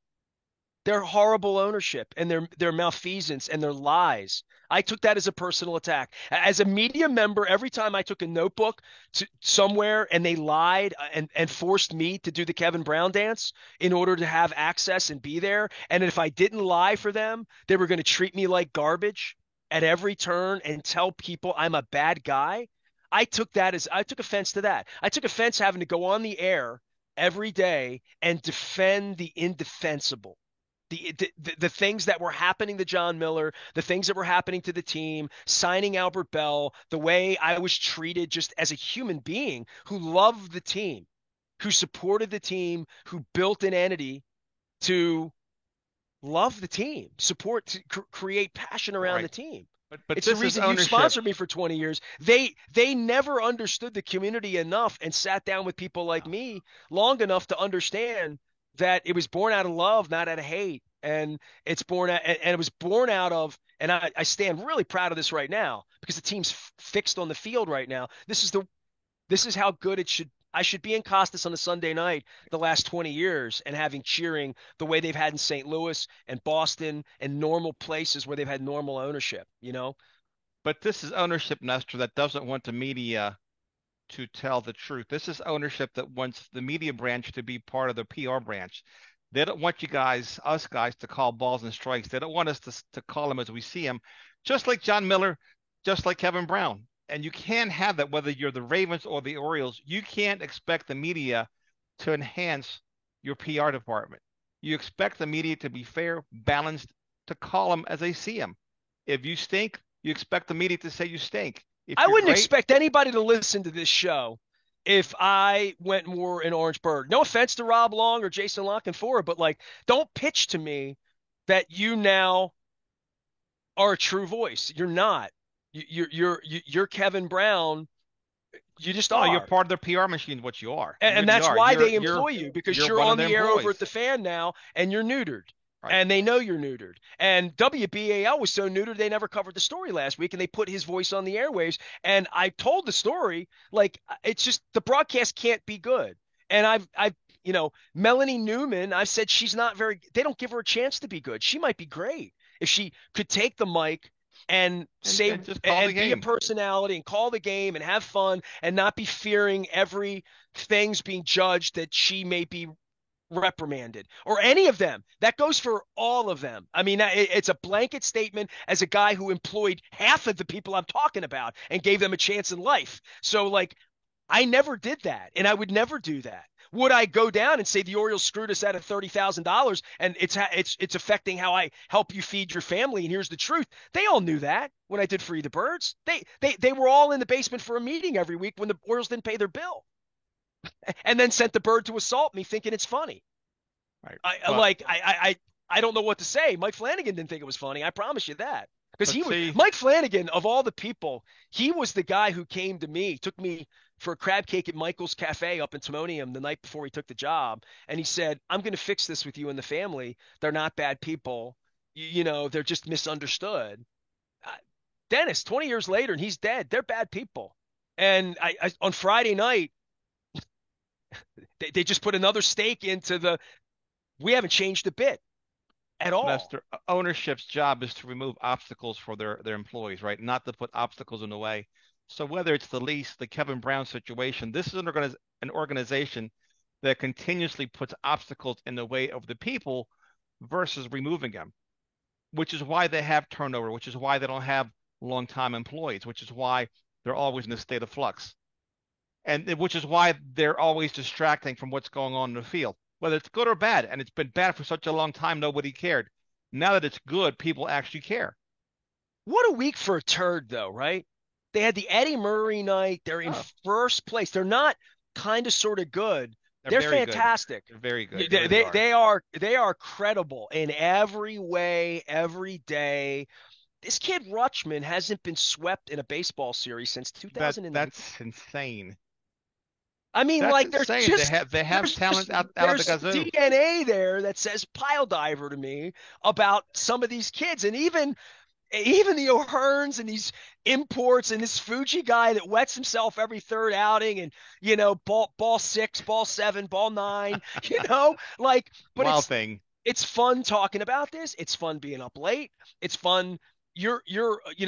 Their horrible ownership and their malfeasance and their lies. I took that as a personal attack. As a media member, every time I took a notebook to somewhere and they lied and forced me to do the Kevin Brown dance in order to have access and be there, and if I didn't lie for them, they were going to treat me like garbage at every turn and tell people I'm a bad guy. I took offense to that. I took offense having to go on the air every day and defend the indefensible. The things that were happening to John Miller, the things that were happening to the team, signing Albert Bell, the way I was treated just as a human being who loved the team, who supported the team, who built an entity to love the team, support, to create passion around Right. the team. But It's the this is reason you ownership. sponsored me for 20 years. They never understood the community enough and sat down with people like No. me long enough to understand that it was born out of love, not out of hate. And it's born out, and it was born out of, and I stand really proud of this right now because the team's fixed on the field right now. This is how good it should. I should be in Costas on a Sunday night the last 20 years and having cheering the way they've had in St. Louis and Boston and normal places where they've had normal ownership, you know? But this is ownership, Nestor, that doesn't want the media to tell the truth. This is ownership that wants the media branch to be part of the PR branch. They don't want you guys, us guys, to call balls and strikes. They don't want us to call them as we see them, just like John Miller, just like Kevin Brown. And you can't have that whether you're the Ravens or the Orioles. You can't expect the media to enhance your PR department. You expect the media to be fair, balanced, to call them as they see them. If you stink, you expect the media to say you stink. If I you're wouldn't great, expect anybody to listen to this show if I went and wore an Orangeburg. No offense to Rob Long or Jason La Canfora, but like, don't pitch to me that you now are a true voice. You're not. You're Kevin Brown. You just no, you're are. part of their PR machine. What you are, you And really that's are. why You're they you're employ you because you're you're one of on their the air over employees, at the Fan now and you're neutered. right? And they know you're neutered. And WBAL was so neutered they never covered the story last week and they put his voice on the airwaves. And I told the story like it's just the broadcast can't be good. And I've Melanie Newman, I've said she's not very they don't give her a chance to be good. She might be great if she could take the mic and say And just call the and be a game. personality and call the game and have fun and not be fearing every things being judged that she may be reprimanded or any of them. That goes for all of them. I mean, it's a blanket statement as a guy who employed half of the people I'm talking about and gave them a chance in life. So, like, I never did that, and I would never do that. Would I go down and say the Orioles screwed us out of $30,000 and it's affecting how I help you feed your family? And here's the truth: they all knew that when I did Free the Birds. They were all in the basement for a meeting every week when the Orioles didn't pay their bill, and then sent the bird to assault me, thinking it's funny. Right. I But like I don't know what to say. Mike Flanagan didn't think it was funny. I promise you that. Because but he was see, Mike Flanagan of all the people, he was the guy who came to me, took me for a crab cake at Michael's Cafe up in Timonium the night before he took the job, and he said, "I'm going to fix this with you and the family. They're not bad people. They're just misunderstood." Uh, Dennis, 20 years later, and he's dead. They're bad people. And on Friday night, they just put another stake into the. We haven't changed a bit at all. Lester, ownership's job is to remove obstacles for their employees, right? Not to put obstacles in the way. So whether it's the lease, the Kevin Brown situation, this is an organization that continuously puts obstacles in the way of the people versus removing them, which is why they have turnover, which is why they don't have long-time employees, which is why they're always in a state of flux, and which is why they're always distracting from what's going on in the field, whether it's good or bad. And it's been bad for such a long time, nobody cared. Now that it's good, people actually care. What a week for a turd, though, right? They had the Eddie Murray night. They're in Oh, first place. They're not kind of sort of good. they're They're very good. fantastic. They're very good. They They, really they, are. they are they are credible in every way, every day. This kid Rutschman hasn't been swept in a baseball series since That's insane. I mean, That's like there's insane. just They have talent out of the there's gazoo. DNA there that says pile diver to me about some of these kids, and even the O'Hearns and these imports and this Fuji guy that wets himself every third outing and ball six, ball seven, ball nine, like but Wild it's thing. it's fun talking about this. It's fun being up late. It's fun. You're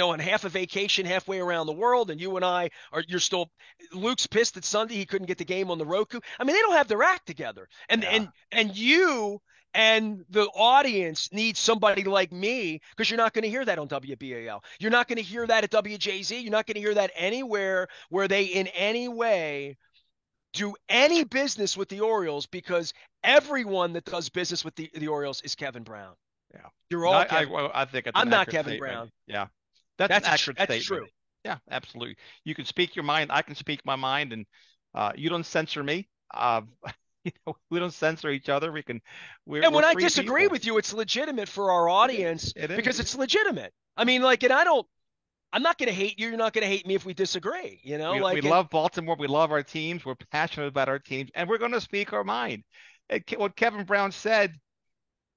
on half a vacation halfway around the world, and you and I you're still. Luke's pissed that Sunday he couldn't get the game on the Roku. I mean, they don't have their act together, and Yeah. and you And the audience needs somebody like me because you're not going to hear that on WBAL. You're not going to hear that at WJZ. You're not going to hear that anywhere where they in any way do any business with the Orioles because everyone that does business with the Orioles is Kevin Brown. Yeah. You're No, all Kevin. well, I think it's an I'm not accurate Kevin statement. Brown. Yeah. That's an accurate That's statement. true. Yeah, absolutely. You can speak your mind. I can speak my mind, and you don't censor me. We don't censor each other. And We're when I free disagree people. with you, it's legitimate for our audience It because is. it's legitimate. I mean, like, and I'm not going to hate you. You're not going to hate me if we disagree, We like, and love Baltimore. We love our teams. We're passionate about our teams, and we're going to speak our mind. What Kevin Brown said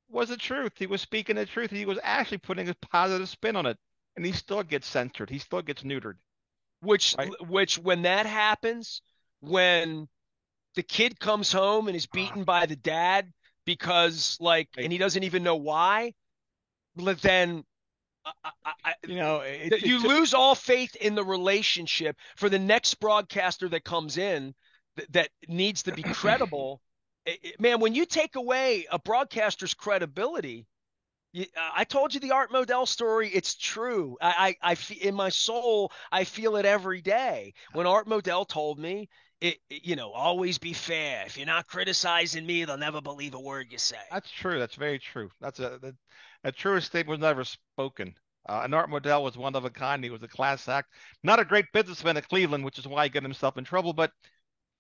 was the truth. He was speaking the truth. He was actually putting a positive spin on it, and he still gets censored. He still gets neutered, which, right? when that happens, when the kid comes home and is Ah, beaten by the dad because, like, right. and he doesn't even know why, then It you took. lose all faith in the relationship for the next broadcaster that comes in that needs to be credible. Man, when you take away a broadcaster's credibility, I told you the Art Modell story. It's true. In my soul, I feel it every day. When Art Modell told me, always be fair. If you're not criticizing me, they'll never believe a word you say. That's true. That's very true. A truest statement was never spoken. And Art Modell was one of a kind. He was a class act. Not a great businessman at Cleveland, which is why he got himself in trouble. But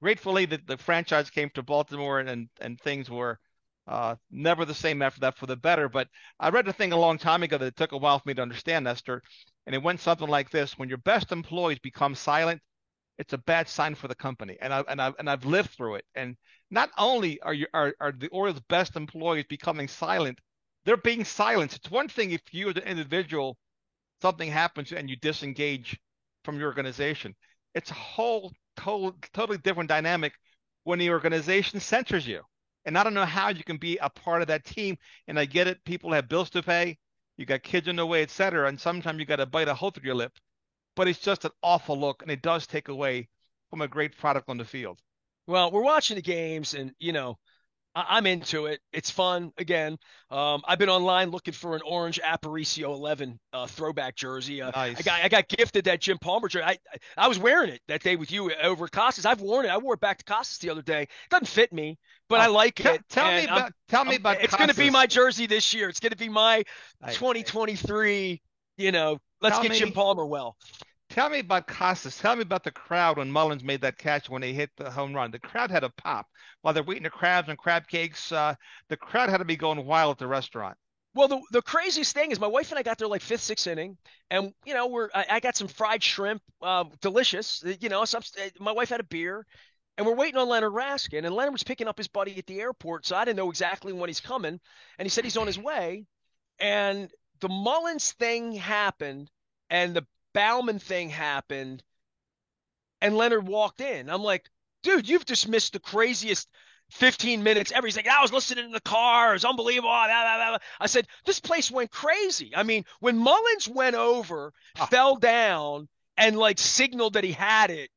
gratefully, the franchise came to Baltimore, and things were never the same after that for the better. But I read a thing a long time ago that it took a while for me to understand, Esther, and it went something like this: when your best employees become silent, it's a bad sign for the company. And I've lived through it. And not only are the Orioles' best employees becoming silent, they're being silenced. It's one thing if you as an individual something happens and you disengage from your organization. It's a whole totally different dynamic when the organization censors you. And I don't know how you can be a part of that team. And I get it, people have bills to pay, you got kids in the way, etc. And sometimes you got to bite a hole through your lip. But it's just an awful look, and it does take away from a great product on the field. Well, we're watching the games, and I'm into it. It's fun. Again, I've been online looking for an orange Aparicio 11 throwback jersey. Nice. I got gifted that Jim Palmer jersey. I was wearing it that day with you over at Costas. I've worn it. I wore it back to Costas the other day. It doesn't fit me, but I Uh, like it. tell me about It's going to be Casas. my jersey this year. It's going to be my I, 2023. Let's tell get Jim me Palmer well. Tell me about Casas. Tell me about the crowd when Mullins made that catch when they hit the home run. The crowd had a pop while they're eating the crabs and crab cakes. The crowd had to be going wild at the restaurant. Well, the craziest thing is my wife and I got there like fifth, sixth inning, and I got some fried shrimp, delicious. My wife had a beer, and we're waiting on Leonard Raskin, and Leonard was picking up his buddy at the airport, so I didn't know exactly when he's coming, and he said he's on his way, and the Mullins thing happened, and the Bauman thing happened, and Leonard walked in. I'm like, dude, you've just missed the craziest 15 minutes ever. He's like, I was listening in the car. It's unbelievable. Blah, blah, blah. I said, this place went crazy. I mean, when Mullins went over, Ah, fell down, and like signaled that he had it,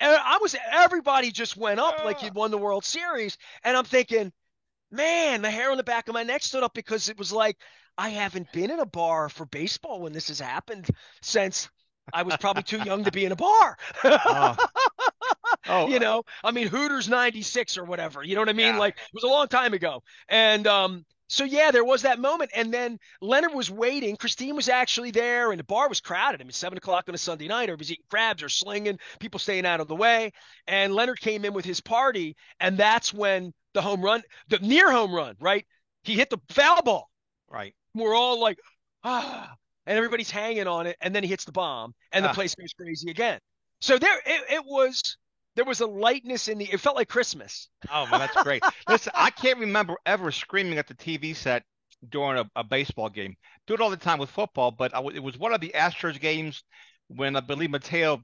everybody just went up like ah. he'd won the World Series. And I'm thinking, man, the hair on the back of my neck stood up because it was like, I haven't been in a bar for baseball when this has happened since I was probably too young to be in a bar. Oh, oh, I mean, Hooters 96 or whatever. You know what I mean? yeah, Like, it was a long time ago. And so, yeah, there was that moment. And then Leonard was waiting. Christine was actually there, and the bar was crowded. I mean, 7 o'clock on a Sunday night, everybody's eating crabs or slinging, people staying out of the way. And Leonard came in with his party, and that's when the home run, the near home run, right? He hit the foul ball. right. We're all like, and everybody's hanging on it, and then he hits the bomb, and the Ah, place goes crazy again. So there was a lightness in it felt like Christmas. oh man, that's great. Listen, I can't remember ever screaming at the TV set during a baseball game. Do it all the time with football, but it was one of the Astros games when I believe Mateo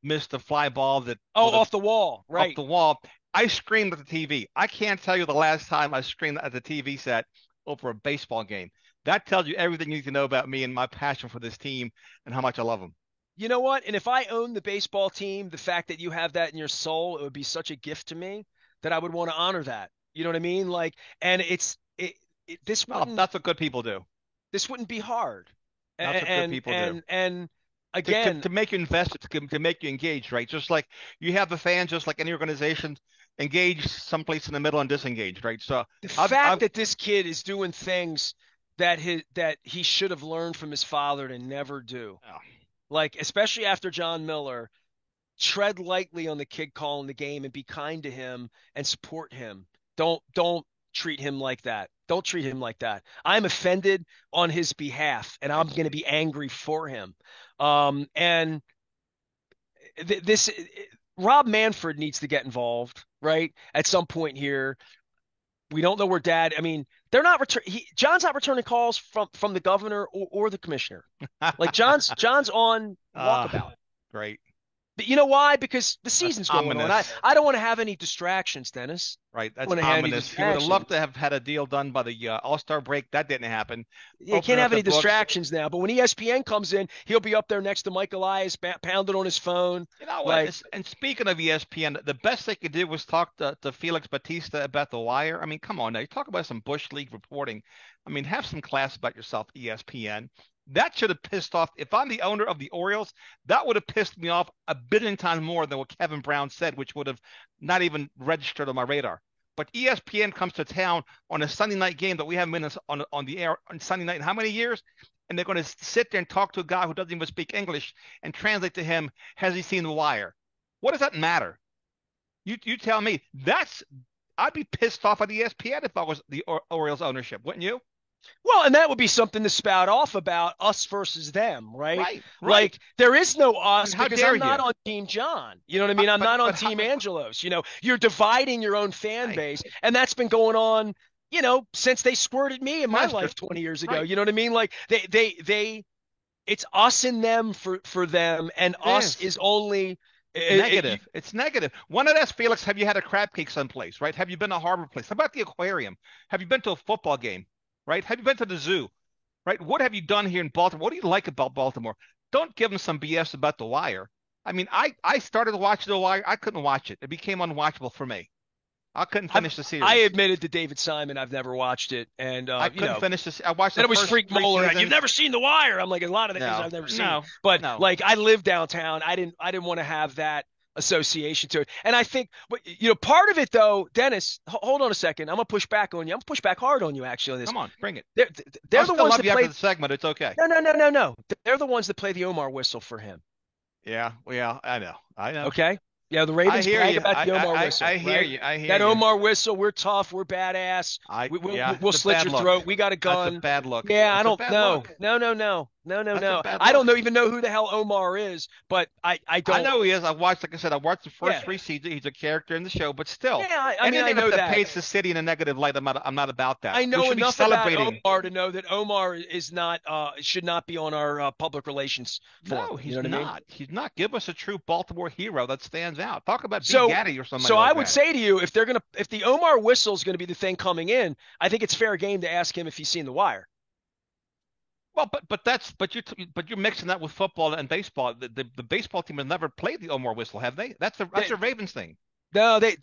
missed a fly ball that Oh, would have off the wall, up right? the wall. I screamed at the TV. I can't tell you the last time I screamed at the TV set over a baseball game. That tells you everything you need to know about me and my passion for this team and how much I love them. You know what? And if I owned the baseball team, the fact that you have that in your soul, it would be such a gift to me that I would want to honor that. You know what I mean? Like, and this Well, wouldn't that's what good people do. be hard. That's what good And people do. again, To make you invest, to make you engage, right? Just like you have the fans, just like any organization, engaged someplace in the middle and disengaged, right? So the fact I've that this kid is doing things that he should have learned from his father to never do, oh, like especially after John Miller, tread lightly on the kid calling the game and be kind to him and support him. Don't treat him like that. Don't treat him like that. I'm offended on his behalf, and I'm going to be angry for him. And this Rob Manfred needs to get involved, right? At some point here. We don't know where Dad. I mean, they're not return. John's not returning calls from the governor or the commissioner. Like John's on walkabout. great. But you know why? Because the That's season's going on. ominous. I don't want to have any distractions, Dennis. Right, I that's don't want to have any ominous. You would have distractions. loved to have had a deal done by the All-Star break. That didn't happen. You Opening can't up have the any books. distractions now. But when ESPN comes in, he'll be up there next to Mike Elias, pounding on his phone. You know what? Like, And speaking of ESPN, the best they could do was talk to Felix Batista about the wire. I mean, come on now. You talk about some Bush League reporting. I mean, have some class about yourself, ESPN. That should have pissed off. If I'm the owner of the Orioles, that would have pissed me off a billion times more than what Kevin Brown said, which would have not even registered on my radar. But ESPN comes to town on a Sunday night game that we haven't been on the air on Sunday night in how many years? And they're going to sit there and talk to a guy who doesn't even speak English and translate to him, has he seen The Wire? What does that matter? You tell me. I'd be pissed off at ESPN if I was the Orioles ownership, wouldn't you? well, and that would be something to spout off about us versus them, right? Right, right. Like there is no I us mean, how because dare I'm not you? on Team John. You know what I mean? I'm not on But how, Team Angelos. You know, you're dividing your own fan right, base, and that's been going on, since they squirted me in my Master, life 20 years ago. right. You know what I mean? Like they it's us and them for them, and It us is. is only Negative. It's negative. One of ask Felix, have you had a crab cake someplace, right? Have you been to a harbor place? How about the aquarium? Have you been to a football game, right? Have you been to the zoo, right? What have you done here in Baltimore? What do you like about Baltimore? Don't give them some BS about The Wire. I mean, I started watching The Wire. I couldn't watch it. It became unwatchable for me. I couldn't finish the I series. admitted to David Simon I've never watched it, and I couldn't finish this. I watched then the it was first Freak three Moeller, and you've seasons. never seen The Wire. I'm like, a lot of things No, I've never seen. no, But no. like, I live downtown. I didn't want to have that association to it. And I think, but part of it though, Dennis, hold on a second. I'm gonna push back on you. I'm gonna push back hard on you actually on this. Come on, bring it. They're I'll they're the still ones love that you after play. the segment. It's okay. No, no, no, no, no. They're the ones that play the Omar whistle for him. Yeah, well, I know. I know. Okay. Yeah, the I Ravens hear brag you. about the Omar whistle. I hear right? you. I hear That you. Omar whistle, we're tough, we're badass. Yeah, We'll it's a slit bad your look. throat. We got a That's a gun. bad look. Yeah, I That's a don't bad know. look. No, no, no, no, no, That's a no. bad I don't look. even know who the hell Omar is, but I I don't. know he is. Like I said, I watched the first Yeah, three seasons. He's a character in the show, but still, yeah. I mean, I anything know that that. paints the city in a negative light, I'm not about that. I We know should be enough about celebrating. Omar to know that Omar is not should not be on our public relations No, forum. You he's know what I mean? not. He's not. Give us a true Baltimore hero that stands out. Talk about B. So, Gaddy or somebody so I like would that. say to you, if the Omar whistle is gonna be the thing coming in, I think it's fair game to ask him if he's seen The Wire. Well, but you're mixing that with football and baseball. The baseball team has never played the Omar whistle, have they? That's They, a Ravens thing. no, they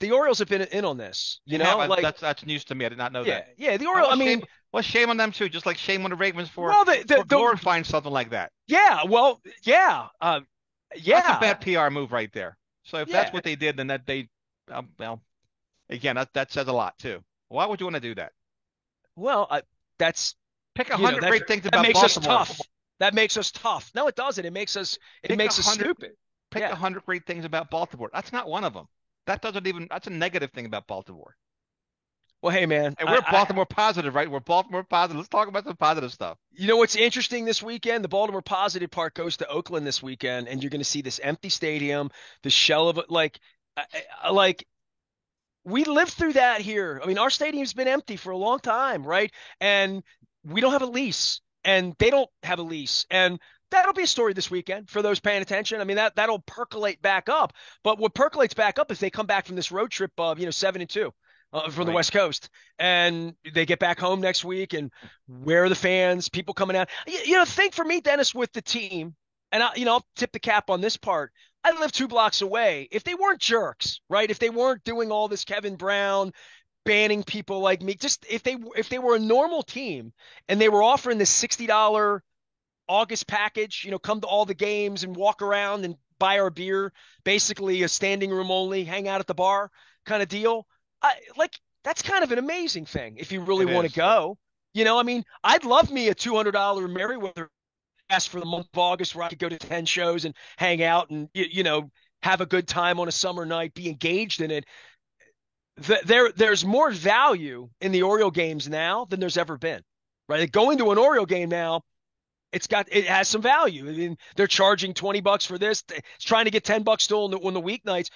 the Orioles have been in on this. You have Like that's news to me. I did not know yeah, that. yeah. The Oh, Orioles. I mean, shame on them too. Just like shame on the Ravens well, for glorifying something like that. yeah, well, yeah, That's a yeah, bad PR move right there. So if that's yeah. what they did, then well, again, that says a lot too. Why would you want to do that? Well, that's Pick 100 great things that about makes us Baltimore. tough. That makes us tough. No, it doesn't. It Pick a makes us hundred. stupid. Pick Yeah. 100 great things about Baltimore. That's not one of them. That doesn't even. That's a negative thing about Baltimore. Well, hey man, And we're Baltimore positive, right? We're Baltimore positive. Let's talk about some positive stuff. you know what's interesting this weekend? The Baltimore positive part goes to Oakland this weekend, and you're going to see this empty stadium, the shell of it. Like we lived through that here. I mean, our stadium's been empty for a long time, right? And we don't have a lease, and they don't have a lease, and that'll be a story this weekend for those paying attention. I mean, that'll percolate back up. But what percolates back up is they come back from this road trip of 7-2. From the Right. West Coast, and they get back home next week, and where are the fans? People coming out. Think for me, Dennis, with the team, and I'll tip the cap on this part. I live 2 blocks away. If they weren't jerks, right? If they weren't doing all this Kevin Brown banning people like me, just if they were a normal team and they were offering this $60 August package, come to all the games and walk around and buy our beer, basically a standing room only, hang out at the bar kind of deal. That's kind of an amazing thing if you really It want to is. go. I mean, I'd love me a $200 Merriweather pass for the month of August where I could go to 10 shows and hang out and, have a good time on a summer night, be engaged in it. There's more value in the Oriole games now than there's ever been, right? Like going to an Oriole game now, it has some value. I mean, they're charging $20 for this. It's trying to get $10 still on the weeknights,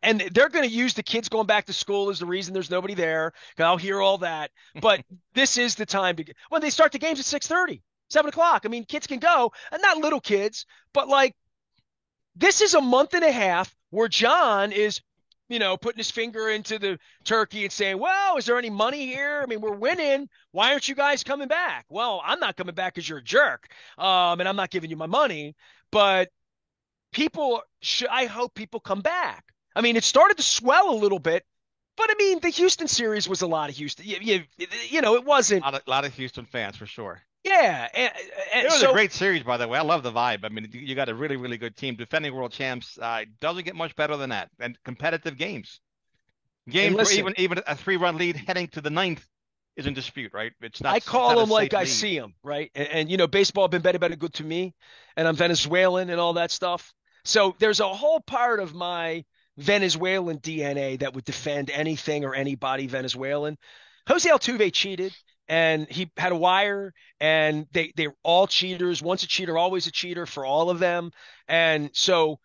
and they're going to use the kids going back to school as the reason there's nobody there. I'll hear all that, but this is the time to. When they start the games at 6:30, 7 o'clock. I mean, kids can go, and not little kids, but like this is a month and a half where John is, putting his finger into the turkey and saying, well, is there any money here? I mean, we're winning. Why aren't you guys coming back? Well, I'm not coming back because you're a jerk. And I'm not giving you my money. But I hope people come back. I mean, it started to swell a little bit. But I mean, the Houston series was a lot of Houston. It wasn't. A lot of Houston fans for sure. Yeah. It And was a so great series, by the way. I love the vibe. I mean, you got a really, really good team. Defending world champs doesn't get much better than that. And competitive games. and Games where listen, even a 3-run lead heading to the ninth is in dispute, right? I It's call not a them like safe I lead. see them, right? Baseball been better good to me, and I'm Venezuelan and all that stuff. So there's a whole part of my Venezuelan DNA that would defend anything or anybody Venezuelan. Jose Altuve cheated, and he had a wire, and they're all cheaters. Once a cheater, always a cheater for all of them. And so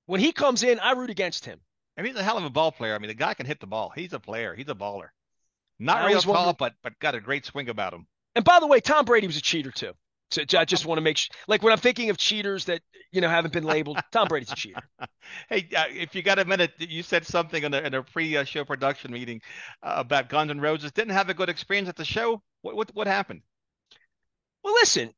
when he comes in, I root against him. And he's a hell of a ball player. I mean, the guy can hit the ball. He's a player. He's a baller. Not I real always tall, wonder. but got a great swing about him. And by the way, Tom Brady was a cheater too. So I just want to make sure, like when I'm thinking of cheaters that haven't been labeled, Tom Brady's a cheater. Hey, if you got a minute, you said something in a pre-show production meeting about Guns N' Roses. Didn't have a good experience at the show. What happened? Well, listen,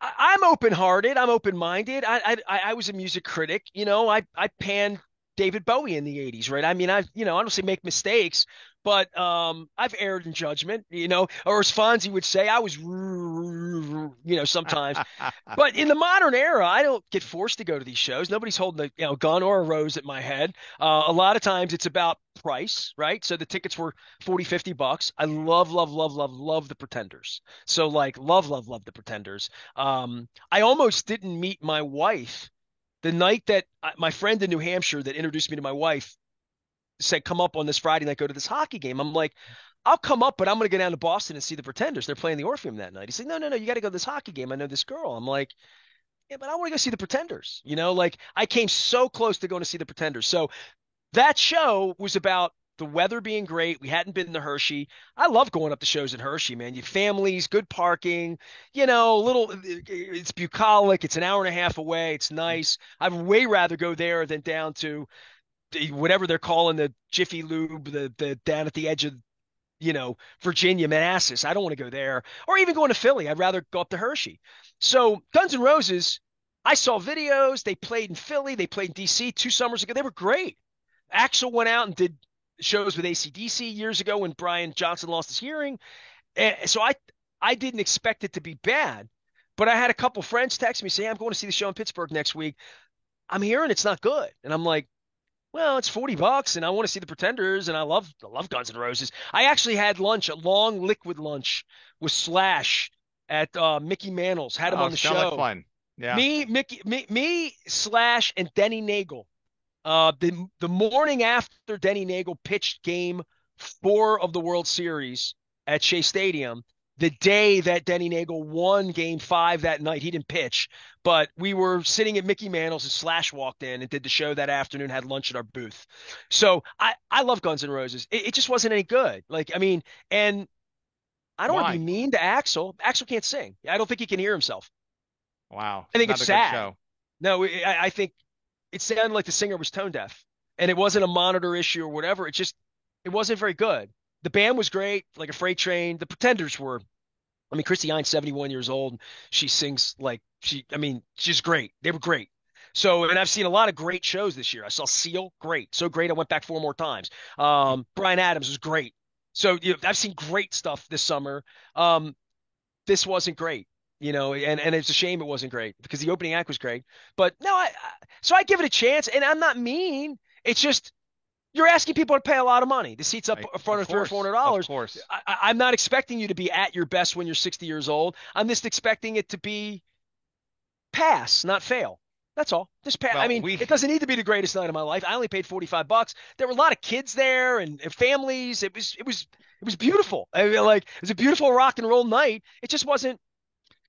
I'm open-hearted. I'm open-minded. I was a music critic. I panned David Bowie in the '80s, right? I mean, I don't say make mistakes, but I've erred in judgment, or as Fonzie would say, I was, sometimes. But in the modern era, I don't get forced to go to these shows. Nobody's holding a gun or a rose at my head. A lot of times it's about price, right? So the tickets were 40, $50. I love, love, love, love, love the Pretenders. So like love, love, love the Pretenders. I almost didn't meet my wife the night that my friend in New Hampshire that introduced me to my wife said, come up on this Friday night, go to this hockey game. I'm like, I'll come up, but I'm going to go down to Boston and see the Pretenders. They're playing the Orpheum that night. He said, no, no, no, you got to go to this hockey game. I know this girl. I'm like, yeah, but I want to go see the Pretenders. Like I came so close to going to see the Pretenders. So that show was about the weather being great. We hadn't been to Hershey. I love going up to shows in Hershey, man. You families, good parking, it's bucolic. It's an hour and a half away. It's nice. I'd way rather go there than down to whatever they're calling the Jiffy Lube, the down at the edge of Virginia, Manassas. I don't want to go there, or even going to Philly. I'd rather go up to Hershey. So Guns N' Roses, I saw videos. They played in Philly. They played in DC 2 summers ago. They were great. Axl went out and did shows with AC/DC years ago when Brian Johnson lost his hearing. And so I didn't expect it to be bad, but I had a couple friends text me saying, I'm going to see the show in Pittsburgh next week. I'm hearing it's not good. And I'm like, well, it's $40 and I want to see the Pretenders and I love Guns N' Roses. I actually had lunch, a long liquid lunch with Slash at Mickey Mantle's, had him Oh, on the sound like show. fun. Yeah. Me, Slash, and Denny Nagel. The morning after Denny Nagel pitched Game 4 of the World Series at Shea Stadium, the day that Denny Nagel won Game 5 that night, he didn't pitch, but we were sitting at Mickey Mantle's and Slash walked in and did the show that afternoon, had lunch at our booth. So I love Guns N' Roses. It just wasn't any good. Like, I mean, and I don't want to be Why? mean to Axl. Axl can't sing. I don't think he can hear himself. Wow. I think it's Not a good sad. show. No, I think it sounded like the singer was tone deaf, and it wasn't a monitor issue or whatever. It wasn't very good. The band was great, like a freight train. The Pretenders were I mean, Christy Hines, 71 years old. She sings like I mean, she's great. They were great. So, and I've seen a lot of great shows this year. I saw Seal, great. So great. I went back 4 more times. Brian Adams was great. So, I've seen great stuff this summer. This wasn't great, and it's a shame it wasn't great because the opening act was great. But no, so I give it a chance, and I'm not mean. It's just you're asking people to pay a lot of money. The seats up Right. front Of are three or course. four hundred Of dollars. course. I'm not expecting you to be at your best when you're 60 years old. I'm just expecting it to be pass, not fail. That's all. Just pass. I Well, mean, we it doesn't need to be the greatest night of my life. I only paid $45. There were a lot of kids there and families. It was beautiful. I mean, like it was a beautiful rock and roll night. It just wasn't.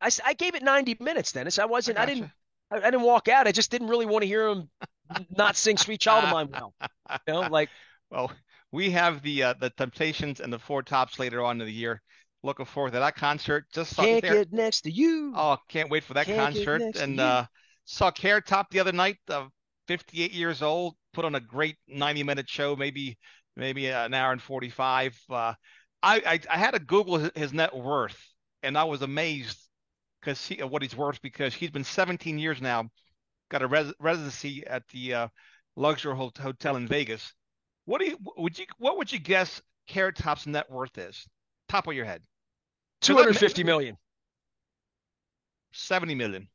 I gave it 90 minutes, Dennis. I I wasn't. I didn't. gotcha. I didn't walk out. I just didn't really want to hear him not sing "Sweet Child of Mine" well. Like Well, we have the Temptations and the Four Tops later on in the year. Looking forward to that concert. Just saw can't Care. get next to you. Oh, can't wait for that Can't get concert. next to And you. saw Care Top the other night. 58 years old, put on a great 90-minute show. Maybe an hour and 45. I had to Google his net worth, and I was amazed because what he's worth because he's been 17 years now. Got a residency at the luxury hotel in Vegas. What would you guess Carrot Top's net worth is? Top of your head. Because 250 million. 70 million,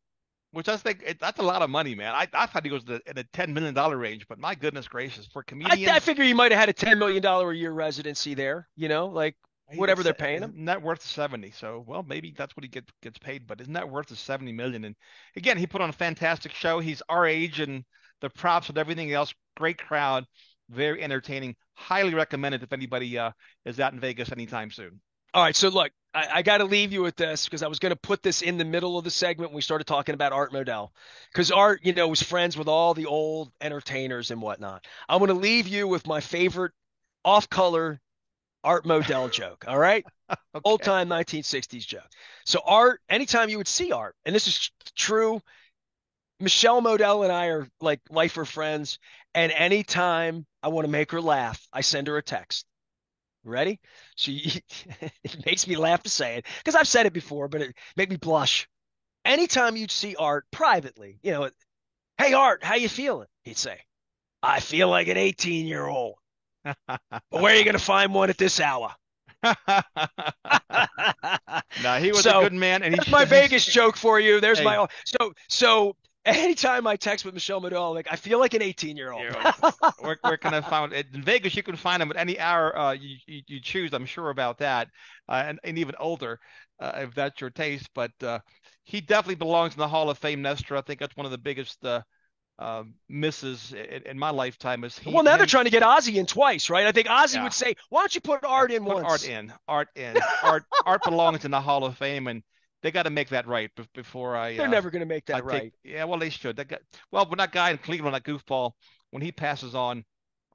which I think that's a lot of money, man. I thought he was in the $10 million range, but my goodness gracious, for I comedians, figure you might have had a $10 million a year residency there. Like whatever they're paying his him. net worth is 70. So, well, maybe that's what he gets paid, but his net worth is 70 million. And again, he put on a fantastic show. He's our age, and the props and everything else. Great crowd, very entertaining. Highly recommended if anybody is out in Vegas anytime soon. All right, so look, I got to leave you with this because I was going to put this in the middle of the segment when we started talking about Art Modell. Because Art, was friends with all the old entertainers and whatnot. I'm going to leave you with my favorite off-color Art Modell joke. All right, old Okay. time 1960s joke. So Art, anytime you would see Art, and this is true, Michelle Modell and I are like lifer friends, and anytime I want to make her laugh, I send her a text. Ready? She it makes me laugh to say it because I've said it before, but it made me blush. Anytime you'd see Art privately, hey Art, how you feeling? He'd say, I feel like an 18-year-old. But where are you gonna find one at this hour? No, he was a So good man, and there's my he's Vegas joke for you. There's hey, my so anytime I text with Michelle Madonna, like I feel like an 18-year-old. you know, where can I find it? In Vegas? You can find him at any hour you choose. I'm sure about that, and even older, if that's your taste. But he definitely belongs in the Hall of Fame, Nestor. I think that's one of the biggest misses in my lifetime is Well, now they're him. trying to get Ozzy in twice, right? I think Ozzy Yeah, would say, "Why don't you put yeah. Art in Put Art once?" in, Art in, Art belongs in the Hall of Fame, and they got to make that right before They're never going to make I that take, right. yeah, well, they should. Well, when that guy in Cleveland, that goofball, when he passes on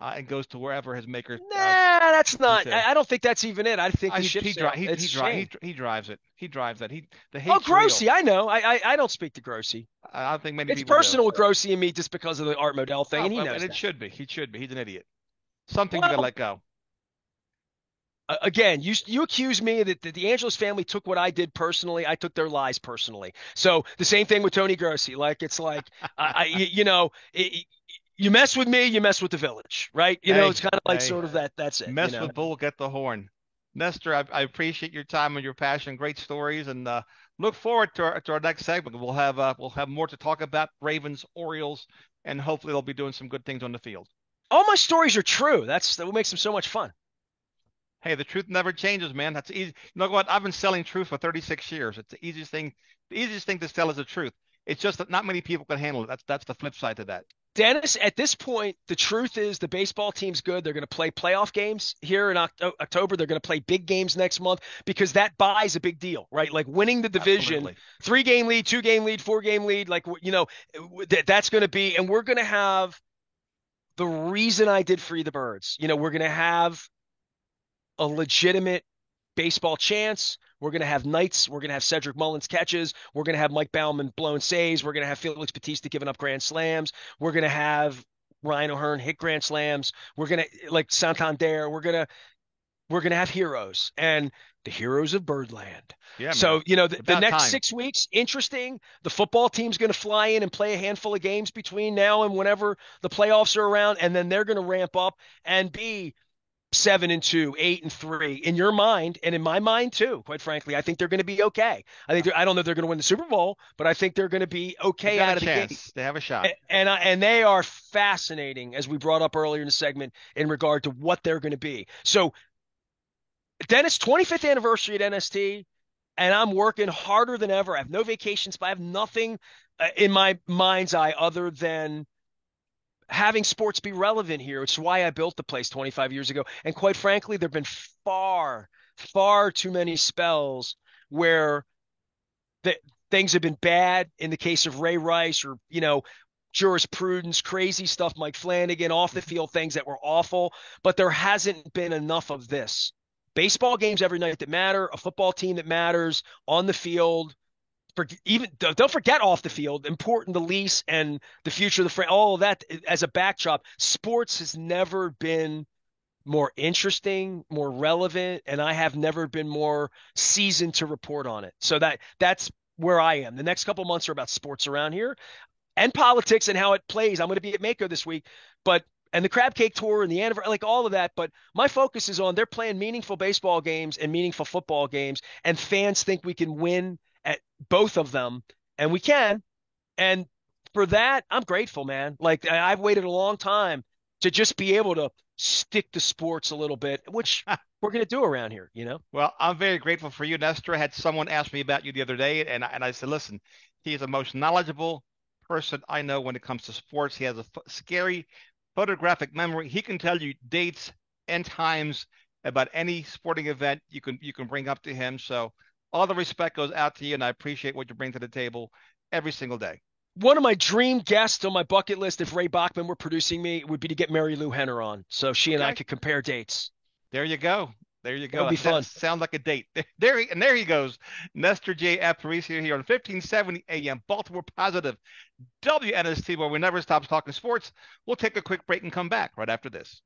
and goes to wherever his maker Nah, that's him not. to, I don't think that's even it. I think the ship he sailed. drives It's a shame. he drives it. He drives that. The Oh, hate's real. Grossi, I know. I don't speak to Grossi. I don't think many It's people do. personal with Grossi and me just because of the Art Modell thing, Oh, and he and knows it that. should be. He should be. He's an idiot. Some things you gotta Well, let go. again, you accuse me that the Angelos family took what I did personally. I took their lies personally. So the same thing with Tony Grossi. Like it's like you mess with me, you mess with the village, right? Hey, It's kind of like hey, sort of that. That's it. mess with bull, get the horn. Nestor, I appreciate your time and your passion. Great stories, and look forward to our next segment. We'll have more to talk about Ravens, Orioles, and hopefully they'll be doing some good things on the field. All my stories are true. That's what makes them so much fun. Hey, the truth never changes, man. That's easy. You know what? I've been selling truth for 36 years. It's the easiest thing. The easiest thing to sell is the truth. It's just that not many people can handle it. That's the flip side to that. Dennis, at this point, the truth is the baseball team's good. They're going to play playoff games here in October. They're going to play big games next month because that buys a big deal, right? Like winning the division, Absolutely. 3-game lead, 2-game lead, 4-game lead, like, that's going to be, and we're going to have the reason I did Free the Birds. We're going to have a legitimate baseball chance. We're going to have nights. We're going to have Cedric Mullins catches. We're going to have Mike Baumann blowing saves. We're going to have Felix Batista giving up grand slams. We're going to have Ryan O'Hearn hit grand slams. We're going to like Santander. We're we're going to have heroes and the heroes of Birdland. Yeah, man. So, the About next time. 6 weeks, interesting. The football team's going to fly in and play a handful of games between now and whenever the playoffs are around. And then they're going to ramp up and be 7-2, 8-3 in your mind and in my mind too. Quite frankly, I think they're going to be okay. I don't know if they're going to win the Super Bowl, but I think they're going to be They okay got a out of the gate. chance. They have a shot. And they are fascinating, as we brought up earlier in the segment, in regard to what they're going to be. So Dennis, 25th anniversary at NST, and I'm working harder than ever. I have no vacations, but I have nothing in my mind's eye other than having sports be relevant here. It's why I built the place 25 years ago. And quite frankly, there have been far, far too many spells where things have been bad in the case of Ray Rice or, jurisprudence, crazy stuff, Mike Flanagan, off the field things that were awful, but there hasn't been enough of this. Baseball games every night that matter, a football team that matters on the field, even don't forget off the field, important the lease and the future of the frame, all of that as a backdrop. Sports has never been more interesting, more relevant, and I have never been more seasoned to report on it. So that's where I am. The next couple months are about sports around here and politics and how it plays. I'm going to be at Mako this week, and the Crab Cake Tour and the anniversary, like all of that. But my focus is on they're playing meaningful baseball games and meaningful football games, and fans think we can win at both of them, and we can. And for that, I'm grateful, man. Like I've waited a long time to just be able to stick to sports a little bit, which we're going to do around here. Well, I'm very grateful for you, Nestor. I had someone ask me about you the other day, and I said, listen, he is the most knowledgeable person I know when it comes to sports. He has a scary photographic memory. He can tell you dates and times about any sporting event you can bring up to him. So all the respect goes out to you, and I appreciate what you bring to the table every single day. One of my dream guests on my bucket list, if Ray Bachman were producing me, would be to get Mary Lou Henner on, so she and I could compare dates. There you go. There you go. That'll be fun. Sounds like a date. There he goes. Nestor J. Aparicio here on 1570 AM, Baltimore Positive, WNST, where we never stop talking sports. We'll take a quick break and come back right after this.